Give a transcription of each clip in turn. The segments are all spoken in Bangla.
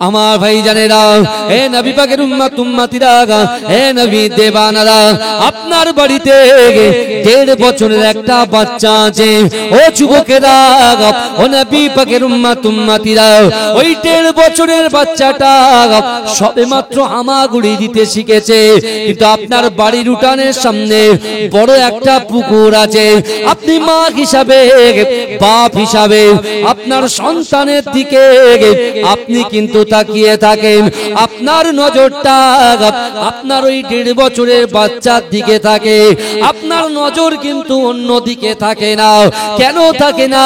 আমার ভাই জানেরা, হে নবী পাকের উম্মত উম্মতিরা, হে নবী দেবানারা, আপনার বাড়িতে 1.5 বছরের একটা বাচ্চা আছে। ও যুবকেরা, ও নবী পাকের উম্মত উম্মতিরা, ওই 1.5 বছরের বাচ্চাটা সবেমাত্র হামাগুড়ি দিতে শিখেছে। কিন্তু আপনার বাড়ির উঠানের সামনে বড় একটা পুকুর আছে। আপনি মা হিসাবে, বাপ হিসাবে আপনার সন্তানের দিকে আপনি কিন্তু তাকিয়ে থাকেন। আপনার নজরটা আপনার ওই 1.5 বছরের বাচ্চার দিকে থাকে, আপনার নজর কিন্তু অন্য দিকে থাকে না। কেন থাকে না?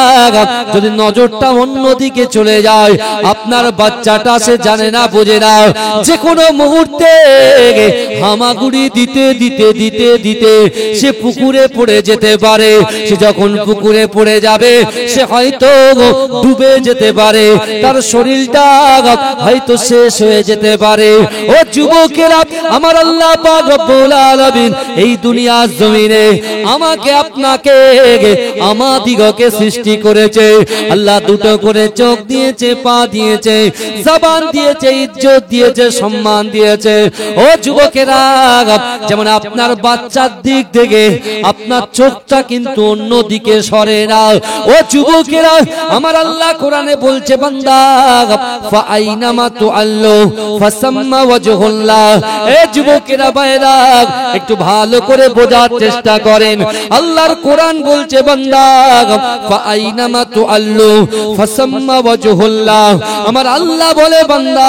যদি নজরটা অন্য দিকে চলে যায়, আপনার বাচ্চাটা সে জানে না, বোঝে না, যে কোনো মুহূর্তে হামাগুড়ি দিতে দিতে দিতে দিতে সে পুকুরে পড়ে যেতে পারে। সে যখন পুকুরে পড়ে যাবে, সে হয়তো ডুবে যেতে পারে, তার শরীরটা হয়তো শেষ হয়ে যেতে পারে। ও যুবকেরা, আমার আল্লাহ পাক রব্বুল আলামিন এই দুনিয়ার জমিনে আমাকে আপনাকে আমাদিগকে সৃষ্টি করেছে। আল্লাহ দুটো করে চোখ দিয়েছে, পা দিয়েছে, জবান দিয়েছে, ইজ্জত দিয়েছে, সম্মান দিয়েছে। ও যুবকেরা, যেমন আপনার বাচ্চার দিক থেকে আপনার চোখটা কিন্তু অন্য দিকে সরে না। ও যুবকেরা, আমার আল্লাহ কোরআনে বলছে, বান্দা ফাআইনামা তুআল্লু ফাসাম্মা ওয়াজহুল্লাহ। এ যুবকেরা ভাইরা, একটু ভালো করে বোঝার চেষ্টা করেন। আল্লাহর কোরআন বলছে, বান্দা ফাআইনামা তুআল্লু ফাসাম্মা ওয়াজহুল্লাহ। আমার আল্লাহ বলে, বান্দা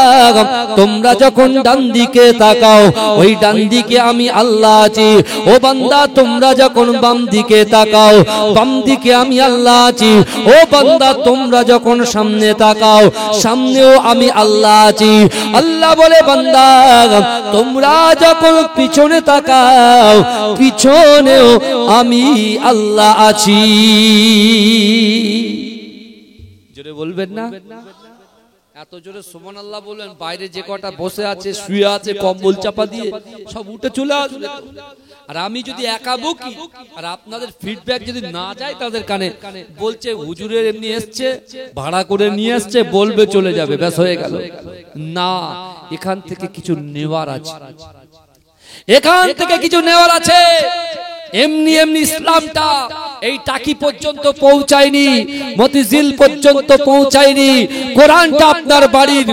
তোমরা যখন ডান দিকে তাকাও, ওই ডান দিকে আমি আল্লাহ আছি। ও বান্দা, তোমরা যখন বাম দিকে তাকাও, বাম দিকে আমি আল্লাহ আছি। ও বান্দা, তোমরা যখন সামনে তাকাও, সামনেও আমি আল্লাহ আছি। আল্লাহ বলে, বান্দা তোমরা যখন পিছনে তাকাও, পিছনেও আমি আল্লাহ আছি। জোরে বলবেন না? এত জোরে সুবহানাল্লাহ বললেন, বাইরে যে কটা বসে আছে, শুয়ে আছে, কম্বল চাপা দিয়ে সব উঠে চলে আসবে। আর আমি যদি একা বকি আর আপনাদের ফিডব্যাক যদি না যায় তাদের কানে, বলছে হুজুরের এমনি এসছে, ভাড়া করে নিয়ে এসছে, বলবে চলে যাবে, ব্যাস হয়ে গেল। না, এখান থেকে কিছু নেওয়ার আছে, এখান থেকে কিছু নেওয়ার আছে। এমনি এমনি ইসলামটা এই টাকি পর্যন্ত পৌঁছায়নি, মতিঝিল পর্যন্ত পৌঁছায়নি। কোরআনটা আপনার বাড়ির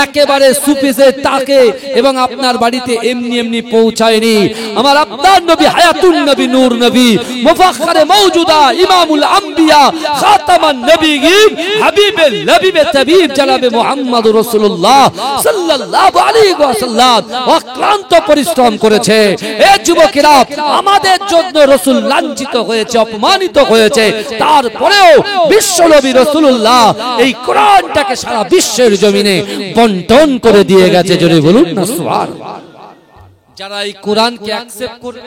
একেবারে সুপিসে তাকে এবং আপনার বাড়িতে এমনি এমনি পৌঁছায়নি। আমার আপনার নবী হায়াতুন নবী, নূর নবী, মুফাখখারে মাওজুদা, ইমামুল আম্বিয়া, খাতামান নবিয়্যিন, হাবিবে লবিবে তাবিব জনাবে মুহাম্মদুর রাসূলুল্লাহ সাল্লাল্লাহু আলাইহি ওয়াসাল্লাম অক্লান্ত পরিশ্রম করেছে। এ যুবকেরা, আমাদের জন্য রাসূল লাঞ্ছিত হয়েছে, অপমানিত হয়েছে, তারপরেও বিশ্বনবী রাসূলুল্লাহ এই কোরআনটাকে সারা বিশ্বের জমিনে বন্টন করে দিয়ে গেছে। জোরে বলুন না সুবহানাল্লাহ। যারা এই কোরআনকে অ্যাকসেপ্ট করবে,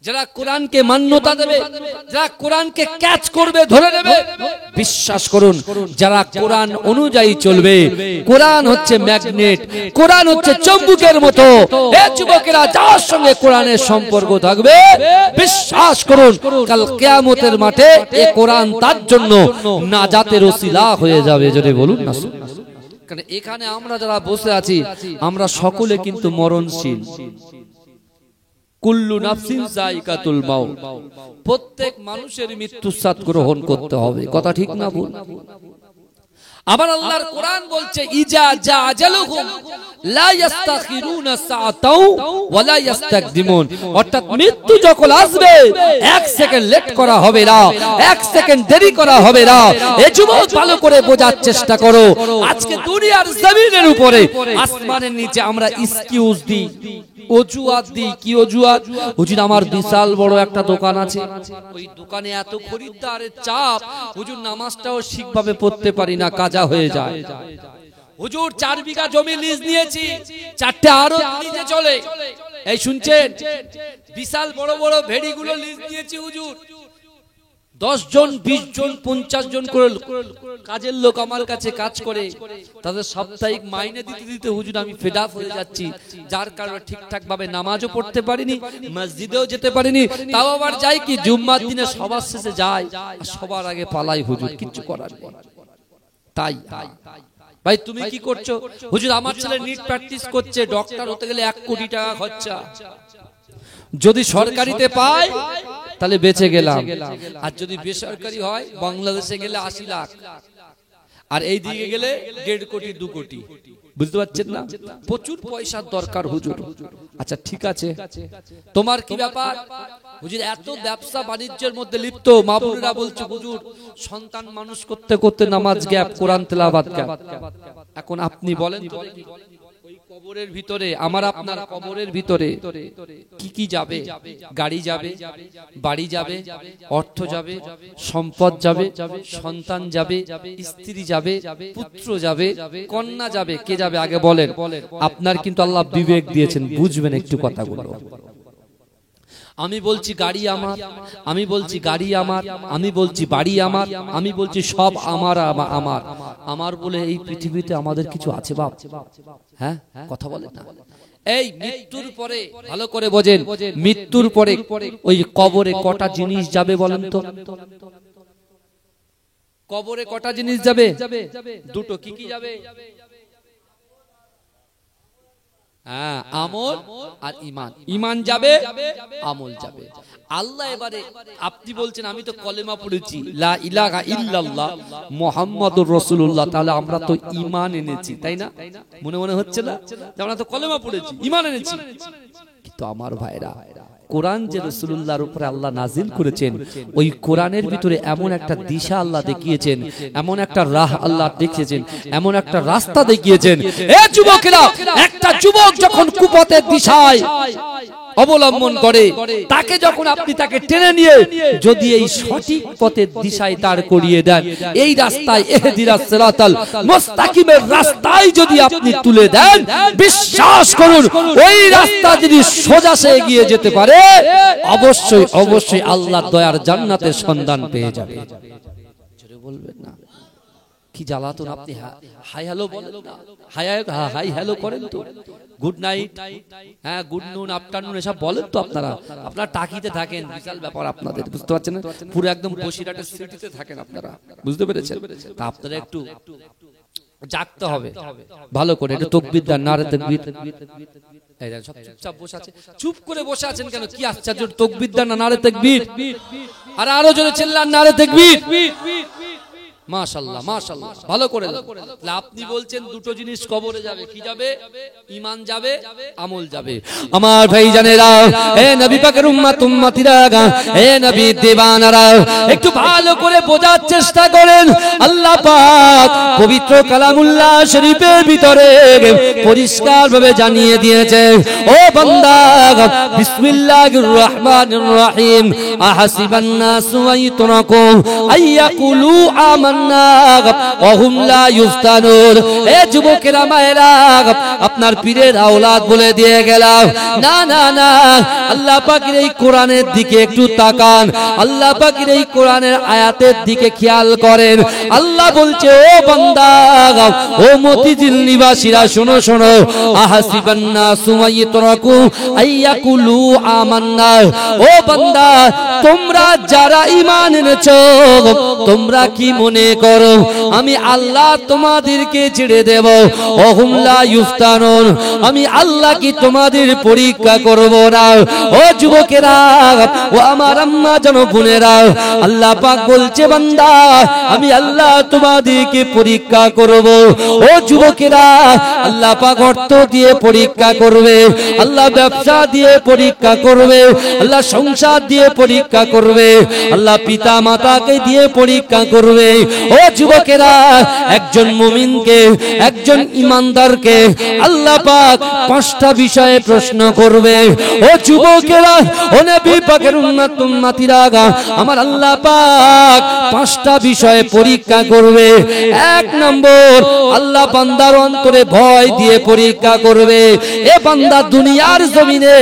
যারা কোরআনকে মান্যতা দেবে, যারা কোরআনকে ক্যাচ করবে, ধরে নেবে, বিশ্বাস করুন, যারা কোরআন অনুযায়ী চলবে, কোরআন হচ্ছে ম্যাগনেট, কোরআন হচ্ছে চুম্বকের মতো। এই যুবকেরা, যার সঙ্গে কোরআনের সম্পর্ক থাকবে, বিশ্বাস করুন, কাল কিয়ামতের মাঠে এই কোরআন তার জন্য নাজাতের ওসিলা হয়ে যাবে। জোরে বলুন না। কারণ এখানে আমরা যারা বসে আছি, আমরা সকলে কিন্তু মরণশীল। কুল্লু নাফসিন যায়িকাতুল মাউত, প্রত্যেক মানুষের মৃত্যুর স্বাদ গ্রহণ করতে হবে। কথা ঠিক না ভুল? আবার আল্লাহর কোরআন বলছে, ইজা জা আজালুহুম লা ইস্তাখিরুনা সাআতাও ওয়া লা ইস্তাকদিমুন। অর্থাৎ মৃত্যু যখন আসবে, 1 সেকেন্ড লেট করা হবে না, 1 সেকেন্ড দেরি করা হবে না। এই যুবক, ভালো করে বোঝার চেষ্টা করো। আজকে দুনিয়ার জমিনের উপরে, আসমানের নিচে আমরা এক্সকিউজ দিই, অজুহাত দিই। কি অজুহাত? হুজুর, আমার বিশাল বড় একটা দোকান আছে, ওই দোকানে এত খরিদ্দারের চাপ, হুজুর নামাজটাও ঠিকভাবে পড়তে পারি না, কাজা হয়ে যায়। হুজুর 4 বিঘা জমি লিজ নিয়েছি, 4টে আরো লিজে চলে। এই শুনছেন? বিশাল বড় বড় ভেড়িগুলো লিজ নিয়েছি হুজুর, 10 জন, 20 জন, 50 জন করে কাজের লোক আমার কাছে কাজ করে, তাদের সাপ্তাহিক মাইনে দিতে দিতে হুজুর আমি ফেড আপ হয়ে যাচ্ছি। যার কারণে ঠিকঠাক ভাবে নামাজও পড়তে পারিনি, মসজিদেও যেতে পারিনি। তাও আবার যাই কি, জুম্মার দিনে সবার শেষে যাই, আর সবার আগে পালাই হুজুর, কিছু করার নেই। তাই ভাই তুমি কি করছো? হুজুর আমার ছেলে নিট প্র্যাকটিস করছে, ডক্টর হতে গেলে 1 কোটি টাকা খরচা, যদি সরকারিতে পায় তাহলে বেঁচে গেলাম, আর যদি বেসরকারি হয় বাংলাদেশে গেলে 80 লাখ, আর এই দিকে গেলে 1.5 কোটি 2 কোটি। বুঝতে পারছেন না? প্রচুর পয়সার দরকার হুজুর। আচ্ছা ঠিক আছে, তোমার কি ব্যাপার? হুজুর এত ব্যবসা বাণিজ্যের মধ্যে লিপ্ত, মা বোনেরা বলছে হুজুর সন্তান মানুষ করতে করতে নামাজ গ্যাপ, কোরআন তেলাওয়াত গ্যাপ। এখন আপনি বলেন তো, ওই কবরের ভিতরে, আমার আপনার কবরের ভিতরে কি কি যাবে? গাড়ি যাবে, বাড়ি যাবে, অর্থ যাবে, সম্পদ যাবে, সন্তান যাবে, স্ত্রী যাবে, পুত্র যাবে, কন্যা যাবে, কে যাবে আগে বলেন? আপনার কিন্তু আল্লাহ বিবেক দিয়েছেন, বুঝবেন একটু কথাগুলো। আমি বলছি গাড়ি আমার, আমি বলছি গাড়ি আমার, আমি বলছি বাড়ি আমার, আমি বলছি সব আমার আমার আমার বলে এই পৃথিবীতে আমাদের কিছু আছে বাপ? হ্যাঁ, কথা বলেন না। এই মৃত্যুর পরে ভালো করে বোঝেন, মৃত্যুর পরে ওই কবরে কটা জিনিস যাবে বলেন তো? কবরে কটা জিনিস যাবে? দুটো। কি কি যাবে? হ্যাঁ, আমল আর ঈমান। ঈমান যাবে, আমল যাবে। আল্লাহ এবারে আপনি বলছেন আমি তো কলেমা পড়েছি লা ইলাহা ইল্লাল্লাহ মুহাম্মাদুর রাসূলুল্লাহ, তাহলে আমরা তো ঈমান এনেছি, তাই না? মনে মনে হচ্ছে না আমরা তো কলেমা পড়েছি, ঈমান এনেছি। কিন্তু আমার ভাইরা, কোরআন যে রাসূলুল্লাহর উপরে আল্লাহ নাজিল করেছেন, ওই কোরআনের ভিতরে এমন একটা দিশা আল্লাহ দেখিয়েছেন, এমন একটা রাহ আল্লাহ দেখিয়েছেন, এমন একটা রাস্তা দেখিয়েছেন। এ যুবকেরা, একটা যুবক যখন কুপথের দিশায় অবলম্বন করে, তাকে যখন আপনি তাকে টেনে নিয়ে যদি এই সঠিক পথের দিশায় দাঁড় করিয়ে দেন, এই রাস্তায় ইহদিনাস সিরাতাল মুস্তাকিমের রাস্তায় যদি আপনি তুলে দেন, বিশ্বাস করুন ওই রাস্তা যদি সোজা সে এগিয়ে যেতে পারে, অবশ্যই অবশ্যই আল্লাহর দয়ার জান্নাতের সন্ধান পেয়ে যাবে। জোরে বলবেন না? কি জ্বালাতন! আপনি হাই হ্যালো বলেন না, হাই হ্যালো করেন তো, গুড নাইট, হ্যাঁ গুড নুন, আফটারনুন এসব বলেন তো আপনারা। আপনারা টাকিতে থাকেন, বিশাল ব্যাপার আপনাদের, বুঝতে পারছেন না? পুরো একদম বসিরহাটের সিটিতে থাকেন আপনারা, বুঝতে পেরেছেন? তা আপনারা একটু জাগতে হবে ভালো করে, একটু তাকবীর দেন, নারে তাকবীর। এই দেখেন সব চুপচাপ বসে আছে, চুপ করে বসে আছেন কেন? কি আশ্চর্য! তাকবীর দেন না, নারে তাকবীর। আর আরো জোরে চিল্লান, নারে তাকবীর। মাশাআল্লাহ মাশাআল্লাহ, ভালো করে। আপনি বলছেন দুটো জিনিস কবরে যাবে, কি যাবে? ঈমান যাবে, আমল যাবে। আমার ভাইজানেরা, হে নবী পাকের উম্মত উম্মতিরা, হে নবী দিওয়ানারা, একটু ভালো করে বোঝার চেষ্টা করেন। আল্লাহ পাক পবিত্র কালামুল্লাহ শরীফের ভিতরে পরিষ্কার ভাবে জানিয়ে দিয়েছে, ও বান্দা, বিসমিল্লাহির রহমানির রহিম, আহাসিবান নাসু আইতরাকু আইয়াকুলু আমান্না ওয়া হুম লা ইফতানুন। এ যুবকেরা, মায়েরা, আপনার পীরের আওলাদ বলে দিয়ে গেলাম, না না না, আল্লাহ পাকের এই কোরআনের দিকে একটু তাকান, আল্লাহ পাকের এই কোরআনের আয়াতের দিকে খেয়াল করেন। আল্লাহ বলছে, ও বান্দা, ও মতিঝিল নিবাসীরা, শোনো শোনো, আহাসিবান নাসু আইতরাকু আইয়াকুলু আমান্না। ও বান্দা, তোমরা যারা ঈমান এনেছো, তোমরা কি মনে করো আমি আল্লাহ তোমাদেরকে ছেড়ে দেব? ওয়া হুম লা ইফতানুন, আমি আল্লাহ কি তোমাদের পরীক্ষা করব না? ও যুবকেরা, ও আমার আম্মা জান বোনেরা, আল্লাহ পাক বলছে, বান্দা, আমি আল্লাহ তোমাদেরকে পরীক্ষা করব। ও যুবকেরা, আল্লাহ পাক অর্থ দিয়ে পরীক্ষা করবে, আল্লাহ ব্যবসা দিয়ে পরীক্ষা করবে, আল্লাহ সংসার দিয়ে পরীক্ষা করবে, আল্লাহ পিতা মাতাকে দিয়ে পরীক্ষা করবে। ও যুবকেরা, একজন মুমিনকে, একজন ঈমানদারকে আল্লাহ পাক 5টা বিষয়ে প্রশ্ন করবে। ও যুবকেরা, ও নবী পাকের উম্মত উম্মতিরা, আমার আল্লাহ পাক 5টা বিষয়ে পরীক্ষা করবে। 1 নম্বর, আল্লাহ বান্দার অন্তরে ভয় দিয়ে পরীক্ষা করবে। এ বান্দা, দুনিয়ার জমিনে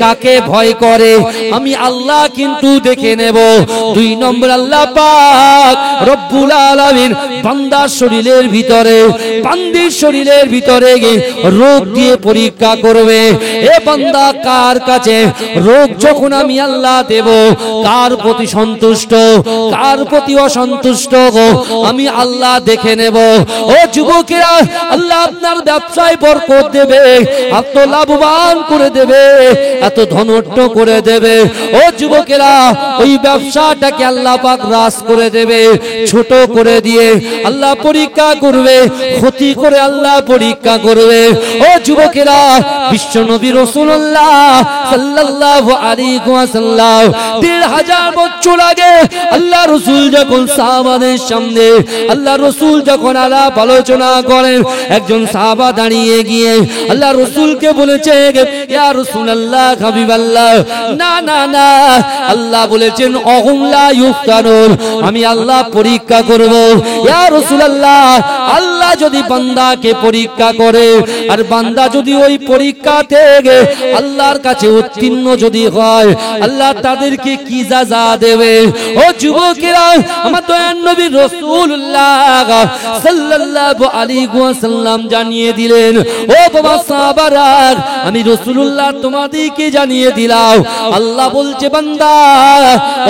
কাকে ভয় করে আমি আল্লাহ কিন্তু দেখে নেব। 2 নম্বর, আল্লাহ পাক রব্বুল আলামিন বান্দার শরীরের ভিতরে, বান্দির শরীরের ভিতরে রোগ দিয়ে পরীক্ষা করবে। এ বান্দা কার কাছে রোগ যখন আমি আল্লাহ দেব, কার প্রতি সন্তুষ্ট, কার প্রতি অসন্তুষ্ট আমি আল্লাহ দেখে নেব। ও যুবকেরা, আল্লাহ আপনার ব্যবসায় বরকত দেবে, এত লাভবান করে দেবে, এত ধনট্য করে দেবে। ও যুবকেরা, ওই ব্যবসাটাকে আল্লাহ পাক রাস করে দেবে, ছোট করে দিয়ে আল্লাহ পরীক্ষা করবে, ক্ষতি করে আল্লাহ পরীক্ষা করবে। ও যুবকেরা, বিশ্বনবী রাসূলুল্লাহ সাল্লাল্লাহু আলাইহি ওয়াসাল্লাম ১৫০০ বছর আগে আল্লাহ রাসূল যখন সাহাবাদের সামনে আল্লাহ রাসূল যখন আলাপ আলোচনা করেন, একজন সাহাবা দাঁড়িয়ে গিয়ে আল্লাহ রাসূলকে বলেছে, ইয়া রাসূলুল্লাহ, হাবিবাল্লাহ, না না না, আল্লাহ বলেছেন অহুম লা ইফতানুন, আমি আল্লাহ পরীক্ষা করব। ইয়া রাসূলুল্লাহ, আল্লাহ যদি বান্দাকে পরীক্ষা করে আর বান্দা যদি ওই পরীক্ষা থেকে আল্লাহর কাছে উত্তীর্ণ যদি হয়, আল্লাহ তাদেরকে কি সাজা দেবে? ও যুবকেরা, আমার দয়ার নবী রাসূলুল্লাহ সাল্লাল্লাহু আলাইহি ওয়াসাল্লাম জানিয়ে দিলেন, ও বাবা সাহাবারা, আমি রাসূলুল্লাহ তোমাদেরকে জানিয়ে দিলাম, আল্লাহ বলছে বান্দা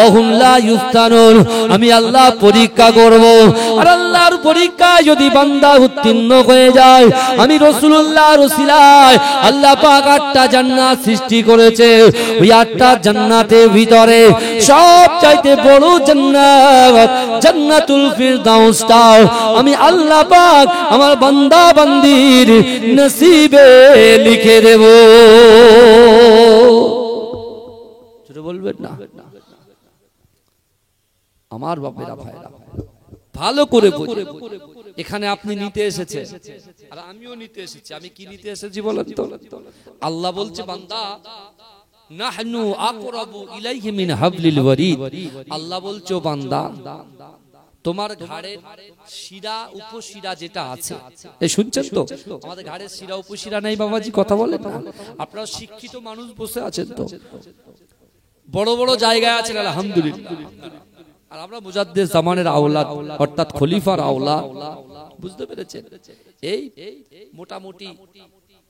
অহুম লা ইফতানুন, আমি আল্লাহ পরীক্ষা করব। আর আল্লাহর পরীক্ষায় যদি বান্দা উত্তীর্ণ হয়ে যায়, আমি রাসূলুল্লাহর ওসিলায় আল্লাহ পাক ৮টা জান্নাত সৃষ্টি করেছে। ওই ৮টা জান্নাতের ভিতরে সবচাইতে বড় জান্নাত জান্নাতুল ফিরদাউসটা আমি আল্লাহ পাক আমার বান্দা বান্দির নসিবে লিখে দেব। ছোট বলবেন না আমার বাপেরা ভাইরা, ভালো করে বুঝুন। এখানে আপনি নিতে এসেছে আর আমিও নিতে এসেছি। আমি কি নিতে এসেছি বলেন তো? আল্লাহ বলছে বান্দা নাহনু আকরাবু ইলাইহি মিন হাবলিল ওয়ারিদ, আল্লাহ বলছে বান্দা তোমার ঘাড়ের শিরা উপশিরা যেটা আছে, এই শুনছেন তো? আমাদের ঘাড়ের শিরা উপশিরা নাই বাবাজি, কথা বলেন না। আপনারা শিক্ষিত মানুষ বসে আছেন তো, বড় বড় জায়গায় আছেন আলহামদুলিল্লাহ। আর আমরা মুজাদ্দিদ জামানের আওলাদ, অর্থাৎ খলিফার আওলাদ, বুঝতে পেরেছেন? এই মোটামুটি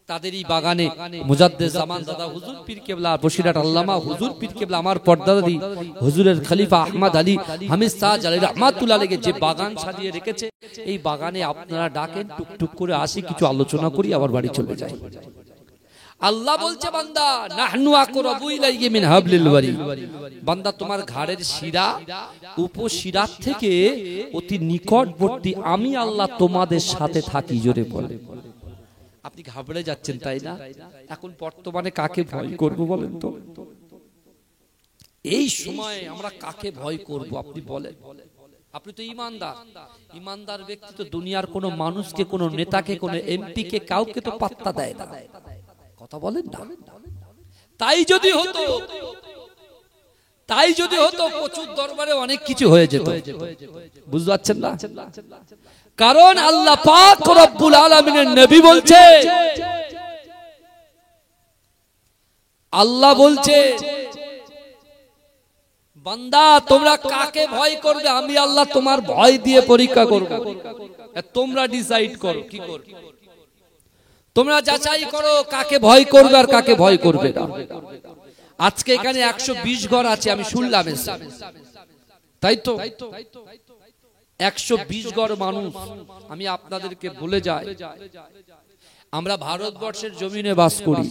তাদেরই বাগানে মুজাদ্দিদ জামান দাদা হুজুর পীর কেবলা বসিরহাট আল্লামা হুজুর পীর কেবলা আমার পর্দাদি হুজুরের খলিফা আহমদ আলী হামিদ শাহ জালালি রাহমাতুল্লাহ আলাইহি যে বাগান সাজিয়ে রেখেছে, এই বাগানে আপনারা ডাকেন, টুকটুক করে আসি, কিছু আলোচনা করি, আবার বাড়ি চলে যাই। আল্লাহ বলছে বান্দা নাহনু আকরাবু ইলাইহি মিন হাবলিল ওয়ারিদ, বান্দা তোমার ঘাড়ের শিরা উপশিরা থেকে অতি নিকটবর্তী আমি আল্লাহ তোমাদের সাথে থাকি। জোরে বলে। আপনি ঘাবড়ে যাচ্ছেন তাই না? এখন বর্তমানে কাকে ভয় করব বলেন তো? এই সময়ে আমরা কাকে ভয় করব আপনি বলেন? আপনি তো ইমানদার, ইমানদার ব্যক্তি তো দুনিয়ার কোনো মানুষকে, কোনো নেতাকে, কোনো এমপি কে, কাউকে তো পাত্তা দেয় না, কথা বলেন না। তাই যদি হতো প্রচুর দরবারে অনেক কিছু হয়ে যেত, বুঝতে পারছেন না? কারণ আল্লাহ পাক রব্বুল আলামিনের নবী বলছে, আল্লাহ বলছে বান্দা তোমরা কাকে ভয় করবে, আমি আল্লাহ তোমার ভয় দিয়ে পরীক্ষা করব। তোমরা ডিসাইড করো কি করবে, তোমরা যাচাই করো কাকে ভয় করবে আর কাকে ভয় করবে না। আজকে এখানে 120 ঘর আছে, আমি শুনলাম, তাই তো? 120 ঘর মানুষ। আমি আপনাদেরকে বলে যাই, আমরা ভারতবর্ষের জমিনে বাস করি,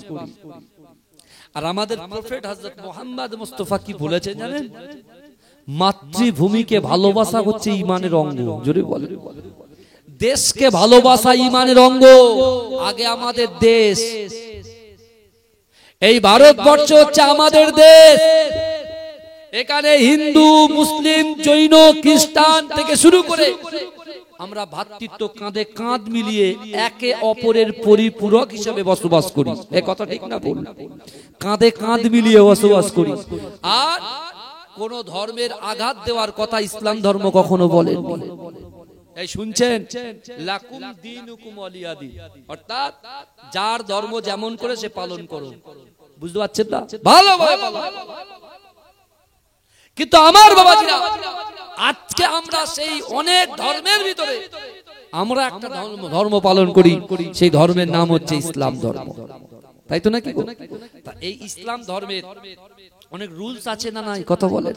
আর আমাদের প্রফেট হযরত মুহাম্মদ মুস্তাফা কি বলেছেন জানেন? মাতৃভূমিকে ভালোবাসা হচ্ছে ঈমানের অঙ্গ। জোরে বলেন। দেশকে ভালোবাসা ঈমানের অঙ্গ। আগে আমাদের দেশ, এই ভারতবর্ষ হচ্ছে আমাদের দেশ। এখানে হিন্দু, মুসলিম, জৈন, খ্রিস্টান থেকে শুরু করে আমরা ভ্রাতৃত্ব কাঁধে কাঁধ মিলিয়ে একে অপরের পরিপূরক হিসেবে বসবাস করি। এ কথা ঠিক না ভুল? কাঁধে কাঁধ মিলিয়ে বসবাস করি। আর কোন ধর্মের আঘাত দেওয়ার কথা ইসলাম ধর্ম কখনো বলেনি। এই শুনছেন, লাকুম দীনুকুম ওয়ালিয়া দীন, অর্থাৎ যার ধর্ম যেমন করে সে পালন করো। বুঝতে পারছেন না? ভালোভাবে পালন। কিন্তু আমার বাবাজিরা আজকে আমরা সেই অনেক ধর্মের ভিতরে আমরা একটা ধর্ম পালন করি, সেই ধর্মের নাম হচ্ছে ইসলাম ধর্ম, তাই তো নাকি? এই ইসলাম ধর্মের অনেক রুলস আছে না নাই? কথা বলে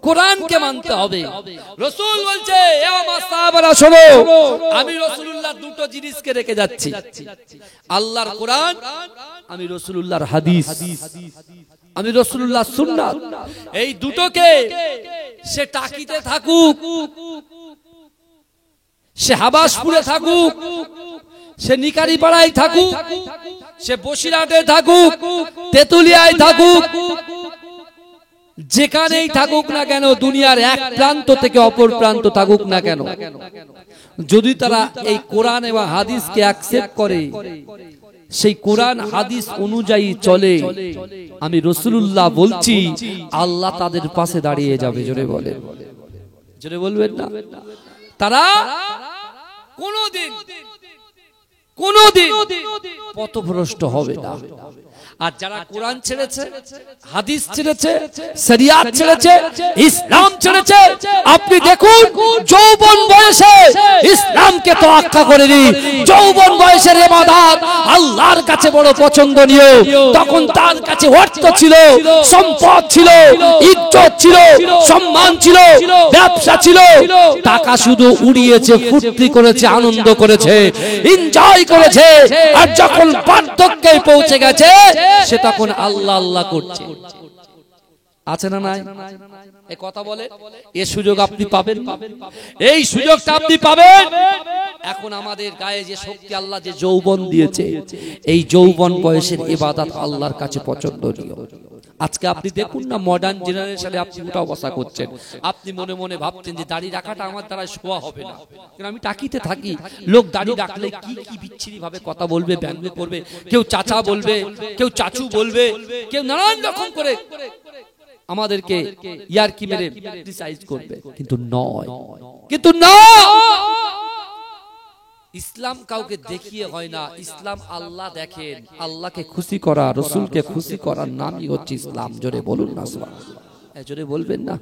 কোরআনকে মানতে হবে। রাসূল বলছে, এ আমার সাহাবারা শোনো, আমি রাসূলুল্লাহ দুটো জিনিসকে রেখে যাচ্ছি, আল্লাহর কোরআন, আমি রাসূলুল্লাহর হাদিস, আমি রাসূলুল্লাহর সুন্নাত। এই দুটোকে সে টাকিতে থাকুক, সে হাবাসপুরে থাকুক, সে নিকারি পাড়ায় থাকুক, সে বসিরহাটে থাকুক, তেতুলিয়ায় থাকুক, যেখানেই থাকুক না কেন, দুনিয়ার এক প্রান্ত থেকে অপর প্রান্ত থাকুক না কেন, যদি তারা এই কোরআন এবং হাদিসকে অ্যাকসেপ্ট করে, সেই কোরআন হাদিস অনুযায়ী চলে, আমি রাসূলুল্লাহ বলছি, আল্লাহ তাদের পাশে দাঁড়িয়ে যাবে। জোরে বলে, জোরে বলবেন না? তারা কোনোদিন পথভ্রষ্ট হবে না। আর যারা কোরআন ছেড়েছে, হাদিস ছেড়েছে, শরিয়াত ছেড়েছে, ইসলাম ছেড়েছে, আপনি দেখুন যৌবন বয়সে ইসলামকে তোয়াক্কা করেনি, যৌবন বয়সের ইবাদত আল্লাহর কাছে বড় পছন্দনীয়। তখন তার কাছে অর্থ ছিল, সম্পদ ছিল, ইজ্জত ছিল, সম্মান ছিল, ব্যবসা ছিল, টাকা শুধু উড়িয়েছে, ফুর্তি করেছে, আনন্দ করেছে, এনজয় করেছে। আর যখন বার্ধক্যে পৌঁছে গেছে, সে তখন আল্লাহ আল্লাহ করছে। আছে না নাই? এই কথা বলে, এই সুযোগ আপনি পাবেন, এই সুযোগটা আপনি পাবেন। এখন আমাদের গায়ে যে শক্তি আল্লাহ যে যৌবন দিয়েছে, এই যৌবন বয়সের ইবাদত আল্লাহর কাছে পছন্দনীয়। আজকে আপনি দেখুন না, মডার্ন জেনারেশনে আপনি উঠা বসা করছেন, আপনি মনে মনে ভাবছেন যে দাড়ি রাখাটা আমার দ্বারা শোয়া হবে না, কারণ আমি টাকিতে থাকি, লোক দাড়ি রাখলে কি কি বিচ্ছিরি ভাবে কথা বলবে, ব্যঙ্গ করবে, কেউ চাচা বলবে, কেউ চাচু বলবে, কেউ নানান রকম করে আমাদেরকে ইয়ারকি মেরে ক্রিটিসাইজ করবে, কিন্তু নয়, কিন্তু না, ইসলাম কাউকে দেখিয়ে হয় না, ইসলাম আল্লাহ দেখেন, আল্লাহকে খুশি করা, রাসূলকে খুশি করার নামই হচ্ছে ইসলাম। জোরে বলুন না সুবহানাল্লাহ, জোরে বলবেন না?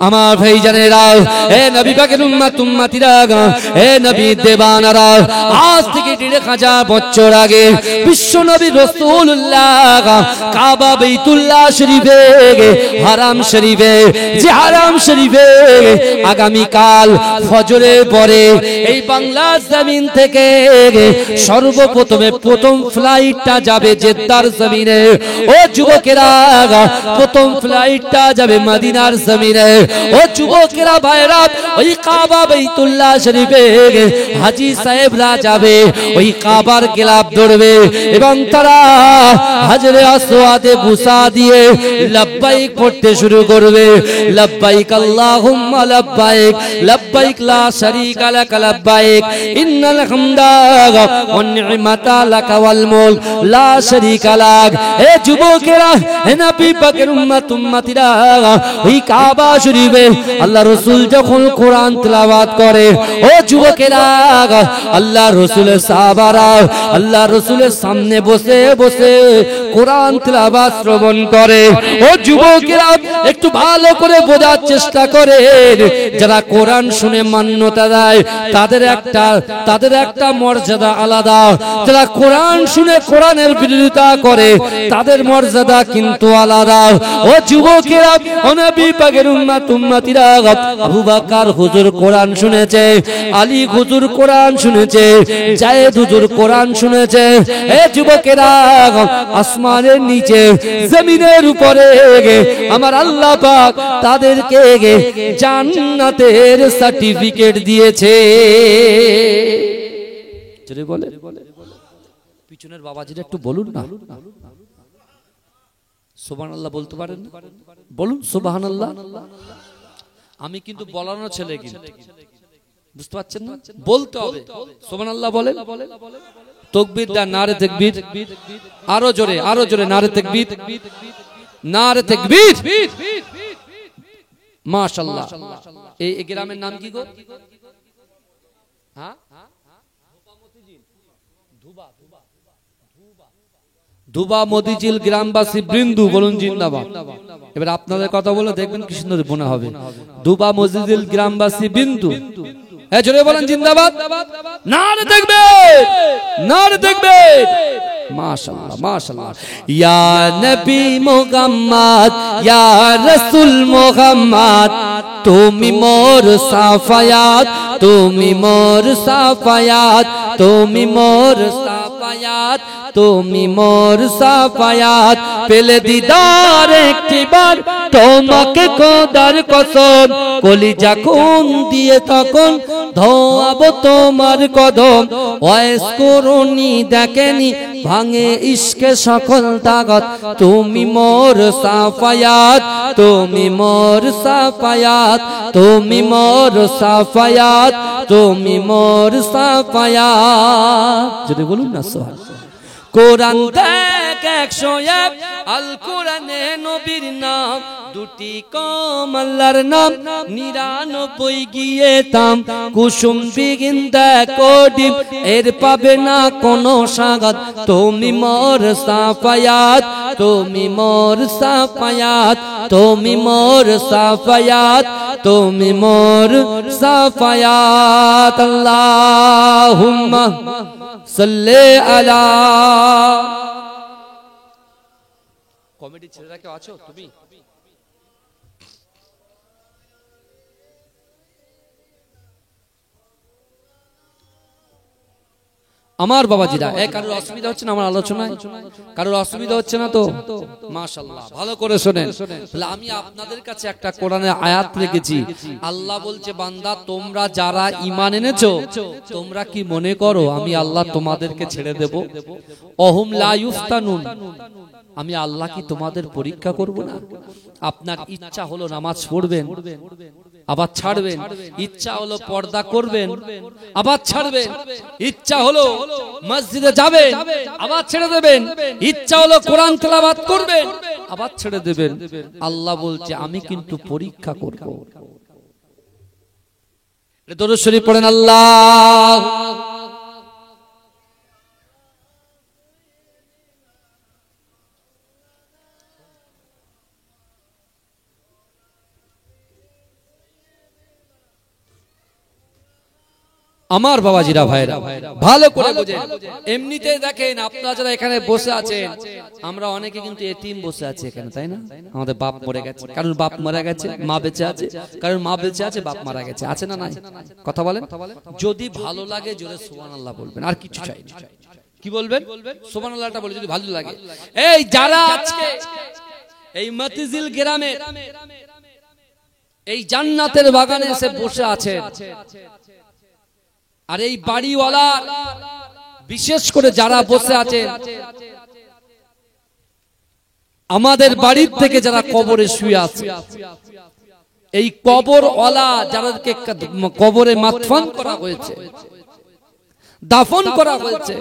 আমার ভাইজানেরা, হে নবী পাকের উম্মত উম্মতিরা, হে নবী দেবানারা, আজ থেকে ১৫০০ বছর আগে বিশ্ব নবী রাসূলুল্লাহ কাবা বাইতুল্লাহ শরীফে, হারাম শরীফে, যে হারাম শরীফে আগামী কাল ফজরের পরে এই বাংলার জমিন থেকে সর্বপ্রথমে প্রথম ফ্লাইটটা যাবে জেদ্দার জমিনে। ও যুবকেরা, প্রথম ফ্লাইটটা যাবে মদিনার জমিনে। ও যুবকেরা ভাইরা, ওই কাবা বাইতুল্লাহ শরীফে হাজী সাহেবরা যাবে, ওই কাবার গিলাফ ধরবে এবং তারা হাজরে আসওয়াদে বুসা দিয়ে লব্বাইক পড়তে শুরু করবে। লব্বাইক আল্লাহুম্মা লব্বাইক, লব্বাইক লা শারীকা লাক লব্বাইক, ইন্নাল হামদা ওয়ান নি'মাতা লাকা ওয়াল মুলক লা শারীকা লাক। হে যুবকেরা, হে নবী পাকের উম্মত উম্মতিরা, ওই কাবা শরীফে আল্লাহ রাসূল যখন কোরআন তেলাওয়াত করে, ও যুবকেরা, আল্লাহ রাসূলের সাহাবারা আল্লাহ রাসূলের সামনে বসে বসে কোরআন তেলাওয়াত শ্রবণ করে। ও যুবকেরা, একটু ভালো করে বোঝার চেষ্টা করে, যারা কোরআন শুনে মান্যতা দেয় তাদের একটা মর্যাদা আলাদা, যারা কোরআন শুনে কোরআনের বিরোধিতা করে তাদের মর্যাদা কিন্তু আলাদা। ও যুবকেরা, নবী পাকের উম্মত উম্মতিরা, আবু বকর হুজুর কোরআন শুনেছে, আলী হুজুর কোরআন শুনেছে, জায়েদ হুজুর কোরআন শুনেছে। হে যুবকেরা, আসমানের নিচে জমিনের উপরে আমার আল্লাহ পাক তাদেরকে জান্নাতের সার্টিফিকেট দিয়েছে। যদি বলে পিছনের বাবাজিরা একটু বলুন না, সুবহানাল্লাহ বলতে পারেন? বলুন সুবহানাল্লাহ। আমি কিন্তু বলানো ছেলে, কিন্তু বুঝতে পারছেন না, বলতে হবে সুবহানাল্লাহ। বলেন তাকবীর দেন, নারে তাকবীর, আরো জোরে, আরো জোরে, নারে তাকবীর, নারে তাকবীর, মাশাআল্লাহ। এই গ্রামের নাম কি গো? হ্যাঁ, দুবা মতিঝিল গ্রামবাসী বৃন্দু বলুন জিন্দাবাদ। এবার আপনাদের কথা বলে দেখবেন কি সুন্দর মনে হবে। দুবা মতিঝিল গ্রামবাসী বিন্দু, হ্যাঁ জোরে বলেন জিন্দাবাদ। নারে দেখবে, নারে দেখবে। মাশাআল্লাহ মাশাআল্লাহ। ইয়া নবী মুহাম্মদ, ইয়া রাসূল মুহাম্মদ, তুমি মোর সাফায়াত, তুমি মোর সাফায়াত, তুমি মোর সাফায়াত, তুমি মোর সাফায়াত। পেলে দিদার একটিবার তোমাকে খোদার কসম, কলিজা খুন দিয়ে তখন ধোয়াবো তোমার কদম। ওয়াইস করুনি দেখেনি ভাঙে ইশকে সকল তাগত, তুমি মোর সাফায়াত, তুমি মোর সাফায়াত, তুমি মোর সাফায়াত, তুমি মোর সাফায়াত। যদি বলুন না সুবহানাল্লাহ। কোরআন দেখ 101, আল কোরআনে নবীর নাম দুটি কম, আল্লাহর নাম 99 গিয়ে তাম। কুসুম বিগিন দেখো ডিম, এর পাবে না কোনো সাগাত। তুমি মোর সাফায়াত, তুমি মোর সাফায়াত, তুমি মোর সাফায়াত, তুমি মোর সাফায়াত। আল্লাহুম্মা সাল্লি আলা। কমেডি ছেলেরা কেউ আছো তুমি? আমার বাবাজিরা, কারোর অসুবিধা হচ্ছে না আমার আলোচনায়? কারোর অসুবিধা হচ্ছে না তো? মাশাআল্লাহ, ভালো করে শুনেন। তাহলে আমি আপনাদের কাছে একটা কোরআনের আয়াত রেখেছি। আল্লাহ বলছে, বান্দা তোমরা যারা ঈমান এনেছো, তোমরা কি মনে করো আমি আল্লাহ তোমাদেরকে ছেড়ে দেব? অহুম লা ইফতানুন, আমি আল্লাহ কি তোমাদের পরীক্ষা করব না? আপনার ইচ্ছা হলো নামাজ পড়বেন, আবার ছাড়বেন। ইচ্ছা হলো পর্দা করবেন, আবার ছাড়বেন। ইচ্ছা হলো মসজিদে যাবেন, আবার ছেড়ে দেবেন। ইচ্ছা হলো কোরআন তেলাওয়াত করবেন, আবার ছেড়ে দেবেন। আল্লাহ বলছে আমি কিন্তু পরীক্ষা করব। দরুদ শরীফ পড়েন। আল্লাহ আমার বাবাজিরা ভাইরা ভালো করে বুঝেন। এমনিতে দেখেন আপনারা যারা এখানে বসে আছেন, আমরা অনেকে কিন্তু এতিম বসে আছি এখানে, তাই না? আমাদের বাপ মরে গেছে, কারণ বাপ মারা গেছে, মা বেঁচে আছে, কারণ মা বেঁচে আছে, বাপ মারা গেছে, আছে না নাই? কথা বলেন। যদি ভালো লাগে জোরে সুবহানাল্লাহ বলবেন, আর কিছু চাই না। কি বলবেন? সুবহানাল্লাহটা বলে যদি ভালো লাগে। এই যারা আজকে এই মতিঝিল গ্রামে এই জান্নাতের বাগানে এসে বসে আছেন, আর এই বাড়িওয়ালা বিশেষ করে যারা বসে আছেন, আমাদের বাড়ির থেকে যারা কবরে শুয়ে আছে, এই কবরওয়ালা যাদেরকে কবরে মাদফন করা হয়েছে, দাফন করা হয়েছে,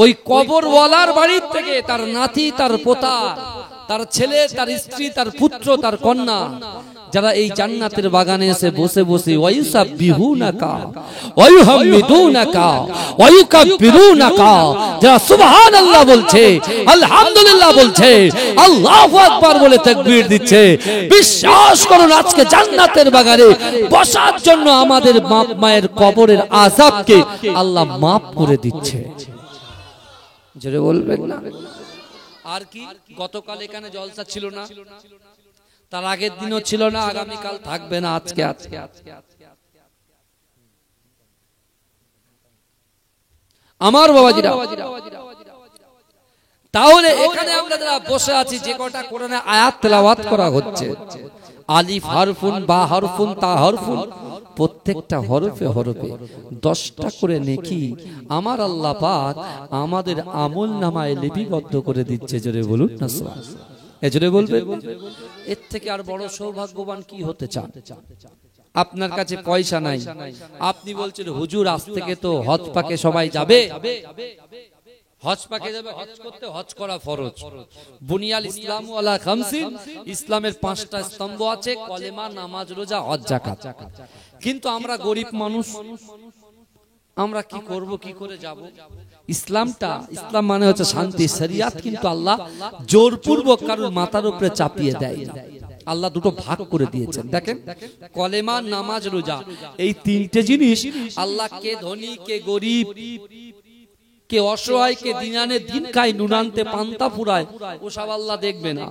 ওই কবরওয়ালার বাড়ির থেকে তার নাতি, তার পোতা, তার ছেলে, তার স্ত্রী, তার পুত্র, তার কন্যা, যারা এই জান্নাতের বাগানে এসে বসে বসে ওয়ায়ুসাব্বিহুনাকা ওয়ায়ুহামিদুনাকা ওয়ায়ুকাব্বিরুনাকা, যারা সুবহানাল্লাহ বলছে, আলহামদুলিল্লাহ বলছে, আল্লাহু আকবার বলে তাকবীর দিচ্ছে, বিশ্বাস করুন আজকে জান্নাতের বাগানে বসার জন্য আমাদের বাপ মায়ের কবরের আযাবকে আল্লাহ মাফ করে দিচ্ছে। জোরে বলবেন না? আর কি গতকাল এখানে জলসা ছিল না, তার আগের দিনও ছিল না, আগামীকাল থাকবে না, আজকে আজকে আমার বাবাজিরা। তাহলে এখানে আমরা যারা বসে আছি, যে কটা কোরআনে আয়াত তেলাওয়াত করা হচ্ছে, আলিফ হরফুন, বা হরফুন, তা হরফুন, প্রত্যেকটা হরফে হরফে 10টা করে নেকি আমার আল্লাহ পাক আমাদের আমল নামায় লিপিবদ্ধ করে দিচ্ছে। জোরে বলুন না সুবহানাল্লাহ। এজরে বলবেন, এর থেকে আর বড় সৌভাগ্যবান কি হতে চান? আপনার কাছে পয়সা নাই, আপনি বলছেন হুজুর আজ থেকে তো হজ পাকে সবাই যাবে, হজ পাকে যাবে, হজ করতে, হজ করা ফরজ। বুনিয়াল ইসলামু আলা খামসিন, ইসলামের 5টা স্তম্ভ আছে, কলেমা, নামাজ, রোজা, হজ, যাকাত। কিন্তু আমরা গরিব মানুষ, আমরা কি করব, কি করে যাব? ইসলাম মানে হচ্ছে শান্তি, শরিয়াত কিন্তু আল্লাহ জোরপূর্বক কারোর মাথার উপরে চাপিয়ে দেয় না। আল্লাহ দুটো ভাগ করে দিয়েছেন। দেখেন, কলেমা, নামাজ, রোজা, এই তিনটে জিনিস আল্লাহ কে ধনী, কে গরিব, কে অসহায়, কে দিন আনে দিন খায়, নুন আনতে পান্তা ফুরায়, ওসব আল্লাহ দেখবে না।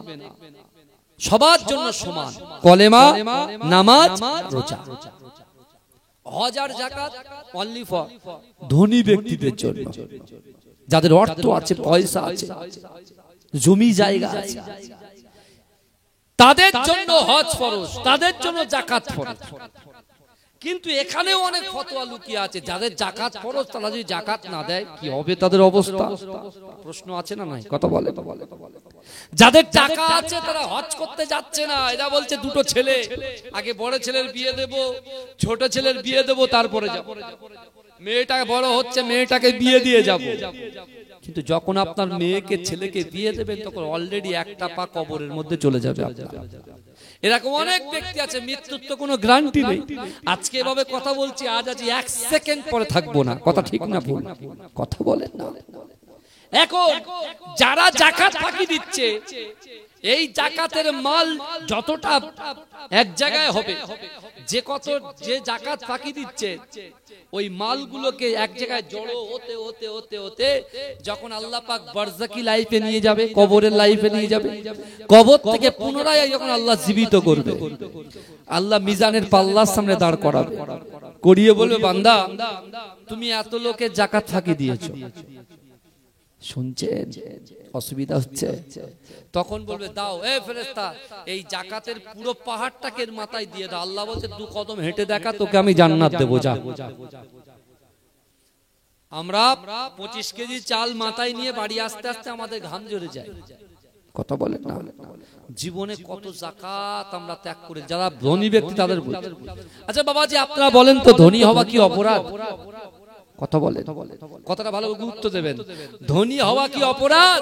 সবার জন্য সমান কলেমা, নামাজ, রোজা। হজ আর যাকাত অনলি ফর ধনী ব্যক্তিদের জন্য, যাদের অর্থ আছে, পয়সা আছে, জমি জায়গা আছে, তাদের জন্য হজ ফরজ, তাদের জন্য যাকাত ফরজ। কিন্তু এখানেও অনেক ফতোয়া লুকিয়ে আছে, যাদের যাকাত ফরজ তারা যদি যাকাত না দেয় কি হবে তাদের অবস্থা? প্রশ্ন আছে না নাই? কথা বলে। যাদের টাকা আছে তারা হজ করতে যাচ্ছে না, এরা বলছে দুটো ছেলে, আগে বড় ছেলের বিয়ে দেব, ছোট ছেলের বিয়ে দেব, তারপরে যাব। মেয়েটা বড় হচ্ছে, মেয়েটাকে বিয়ে দিয়ে যাব। কিন্তু যখন আপনার মেয়েকে, ছেলেকে বিয়ে দেবেন, তখন অলরেডি একটা পা কবরের মধ্যে চলে যাবে আপনার। এরকম অনেক ব্যক্তি আছে, মৃত্যুর তো কোনো গ্যারান্টি নেই। আজকে এভাবে কথা বলছি, আজ আজ 1 সেকেন্ড পরে থাকবো না। কথা ঠিক না ভুল? কথা বলেন না। এখন যারা যাকাত ফাঁকি দিচ্ছে, এই যাকাতের মাল যতটা এক জায়গায় হবে, যে যাকাত ফাঁকি দিচ্ছে, ওই মালগুলোকে এক জায়গায় জড়ো হতে হতে হতে হতে যখন আল্লাহ পাক বারজাকি লাইফে নিয়ে যাবে, কবরের লাইফে নিয়ে যাবে, কবর থেকে পুনরায় যখন আল্লাহ জীবিত করবে, আল্লাহ মিজানের পাল্লার সামনে দাঁড় করাবে, করিয়ে বলবে, বান্দা তুমি এত লোকের যাকাত ফাঁকি দিয়েছো, শুনছেন অসুবিধা হচ্ছে? তখন বলবে, দাও এ ফেরেশতা, এই যাকাতের পুরো পাহাড়টাকে মাথায় দিয়ে দাও। আল্লাহ বলছে, 2 কদম হেঁটে দেখা, তোকে আমি জান্নাত দেবো, যা। আমরা 25 কেজি চাল মাথায় নিয়ে বাড়ি আসতে আসতে আমাদের ঘাম ঝরে যায়। কথা বলেন না? জীবনে কত যাকাত আমরা ত্যাগ করে, যারা ধনী ব্যক্তি তাদের। আচ্ছা বাবাজি, আপনারা বলেন তো, ধনী হওয়া কি অপরাধ? কথা বলেন, কথাটা ভালো গুরুত্ব দেবেন। ধনী হওয়া কি অপরাধ?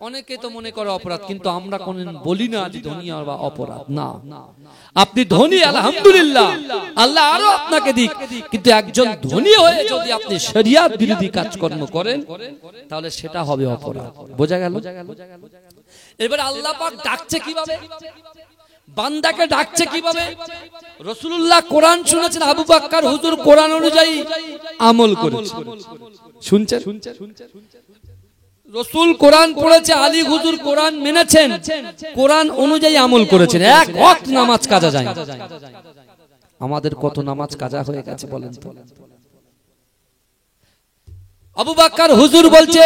অনেকে তো মনে করে অপরাধ, কিন্তু আমরা কোনদিন বলি না যে ধনী হওয়া অপরাধ না। আপনি ধনী, আলহামদুলিল্লাহ, আল্লাহ আরো আপনাকে দিক, কিন্তু একজন ধনী হয়ে যদি আপনি শরিয়াত বিরোধী কাজকর্ম করেন, তাহলে সেটা হবে অপরাধ। বোঝা গেল? এবার আল্লাহ পাক ডাকছে কিভাবে, বান্দাকে ডাকছে কিভাবে? রাসূলুল্লাহ কোরআন শুনেছেন, আবু বকর হুজুর কোরআন অনুযায়ী আমল করেছেন। শুনছেন? রাসূল কোরআন পড়েছে, আলী হুজুর কোরআন মেনেছেন, কোরআন অনুযায়ী আমল করেছেন, এক ওয়াক্ত নামাজ কাজা যায়। আমাদের কত নামাজ কাজা হয়ে গেছে বলেন তো? আবু বকর হুজুর বলছে,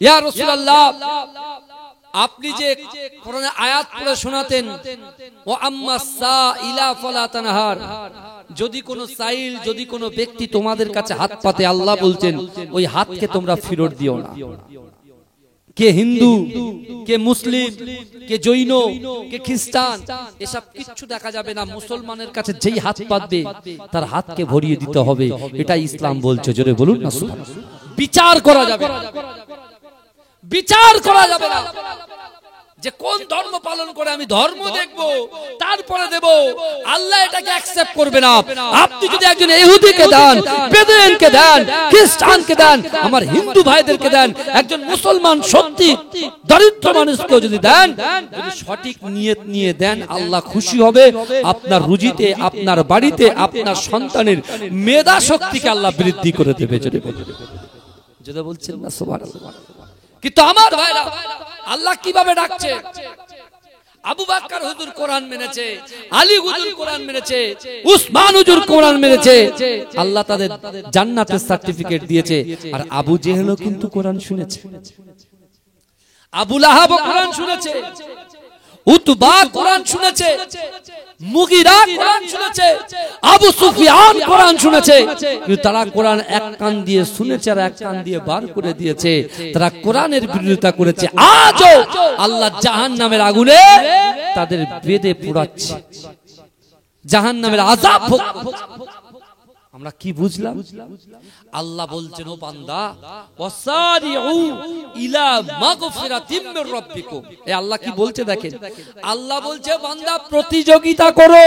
ইয়া রাসূলুল্লাহ, আপনি যে কোরআনে আয়াত পড়ে শোনাতেন, ও আম্মাস সাইলা ফালা তানহার, যদি কোনো সাইল, যদি কোনো ব্যক্তি তোমাদের কাছে হাত পাতে, আল্লাহ বলছেন ওই হাতকে তোমরা ফেরত দিও না। কে হিন্দু, কে মুসলিম, কে জৈন, কে খ্রিস্টান, এসব কিচ্ছু দেখা যাবে না। মুসলমানের কাছে যেই হাত পাতবে তার হাতকে ভরিয়ে দিতে হবে। এটা ইসলাম বলছে। জোরে বলুন না সুবহানাল্লাহ। বিচার করা যাবে না, বিচার করা যাবে না যে কোন ধর্ম পালন করে আমি ধর্ম দেখব তারপরে দেব, আল্লাহ এটাকে অ্যাকসেপ্ট করবে না। আপনি যদি একজন ইহুদিকে দেন, বেদুইনকে দেন, খ্রিস্টানকে দেন, আমার হিন্দু ভাইদেরকে দেন, একজন মুসলমান সত্যি দরিদ্র মানুষকেও যদি দেন, যদি সঠিক নিয়ত নিয়ে দেন, আল্লাহ খুশি হবে। আপনার রুজিতে, আপনার বাড়িতে, আপনার সন্তানের মেধা শক্তিকে আল্লাহ বৃদ্ধি করে দেবে। যদি বলছেন না সুবহানাল্লাহ। কিন্তু আমার ভাইরা, আল্লাহ কিভাবে ডাকছে? আবু বকর হুজুর কোরআন মেনেছে, আলী হুজুর কোরআন মেনেছে, উসমান হুজুর কোরআন মেনেছে, আল্লাহ তাদের জান্নাতের সার্টিফিকেট দিয়েছে। আর আবু জেহেলও কিন্তু কোরআন শুনেছে, আবু লাহাব কোরআন শুনেছে, উতবা কোরআন শুনেছে, মুগিরা কোরআন শুনেছে, আবু সুফিয়ান কোরআন শুনেছে। কিন্তু তারা কোরআন এক কান দিয়ে শুনেছে আর এক কান দিয়ে বার করে দিয়েছে। তারা কোরআনের বিরোধিতা করেছে। আজও আল্লাহ জাহান্নামের আগুনে তাদের বেঁধে পোড়াচ্ছে, জাহান্নামের আযাব ভোগ। আমরা কি বুঝলাম? আল্লাহ বলছেন, ও বান্দা, ওয়াসারিউ ইলা মাগফিরাতিম মির রাব্বিকুম। এই আল্লাহ কি বলছে দেখেন, আল্লাহ বলছে বান্দা প্রতিযোগিতা করো,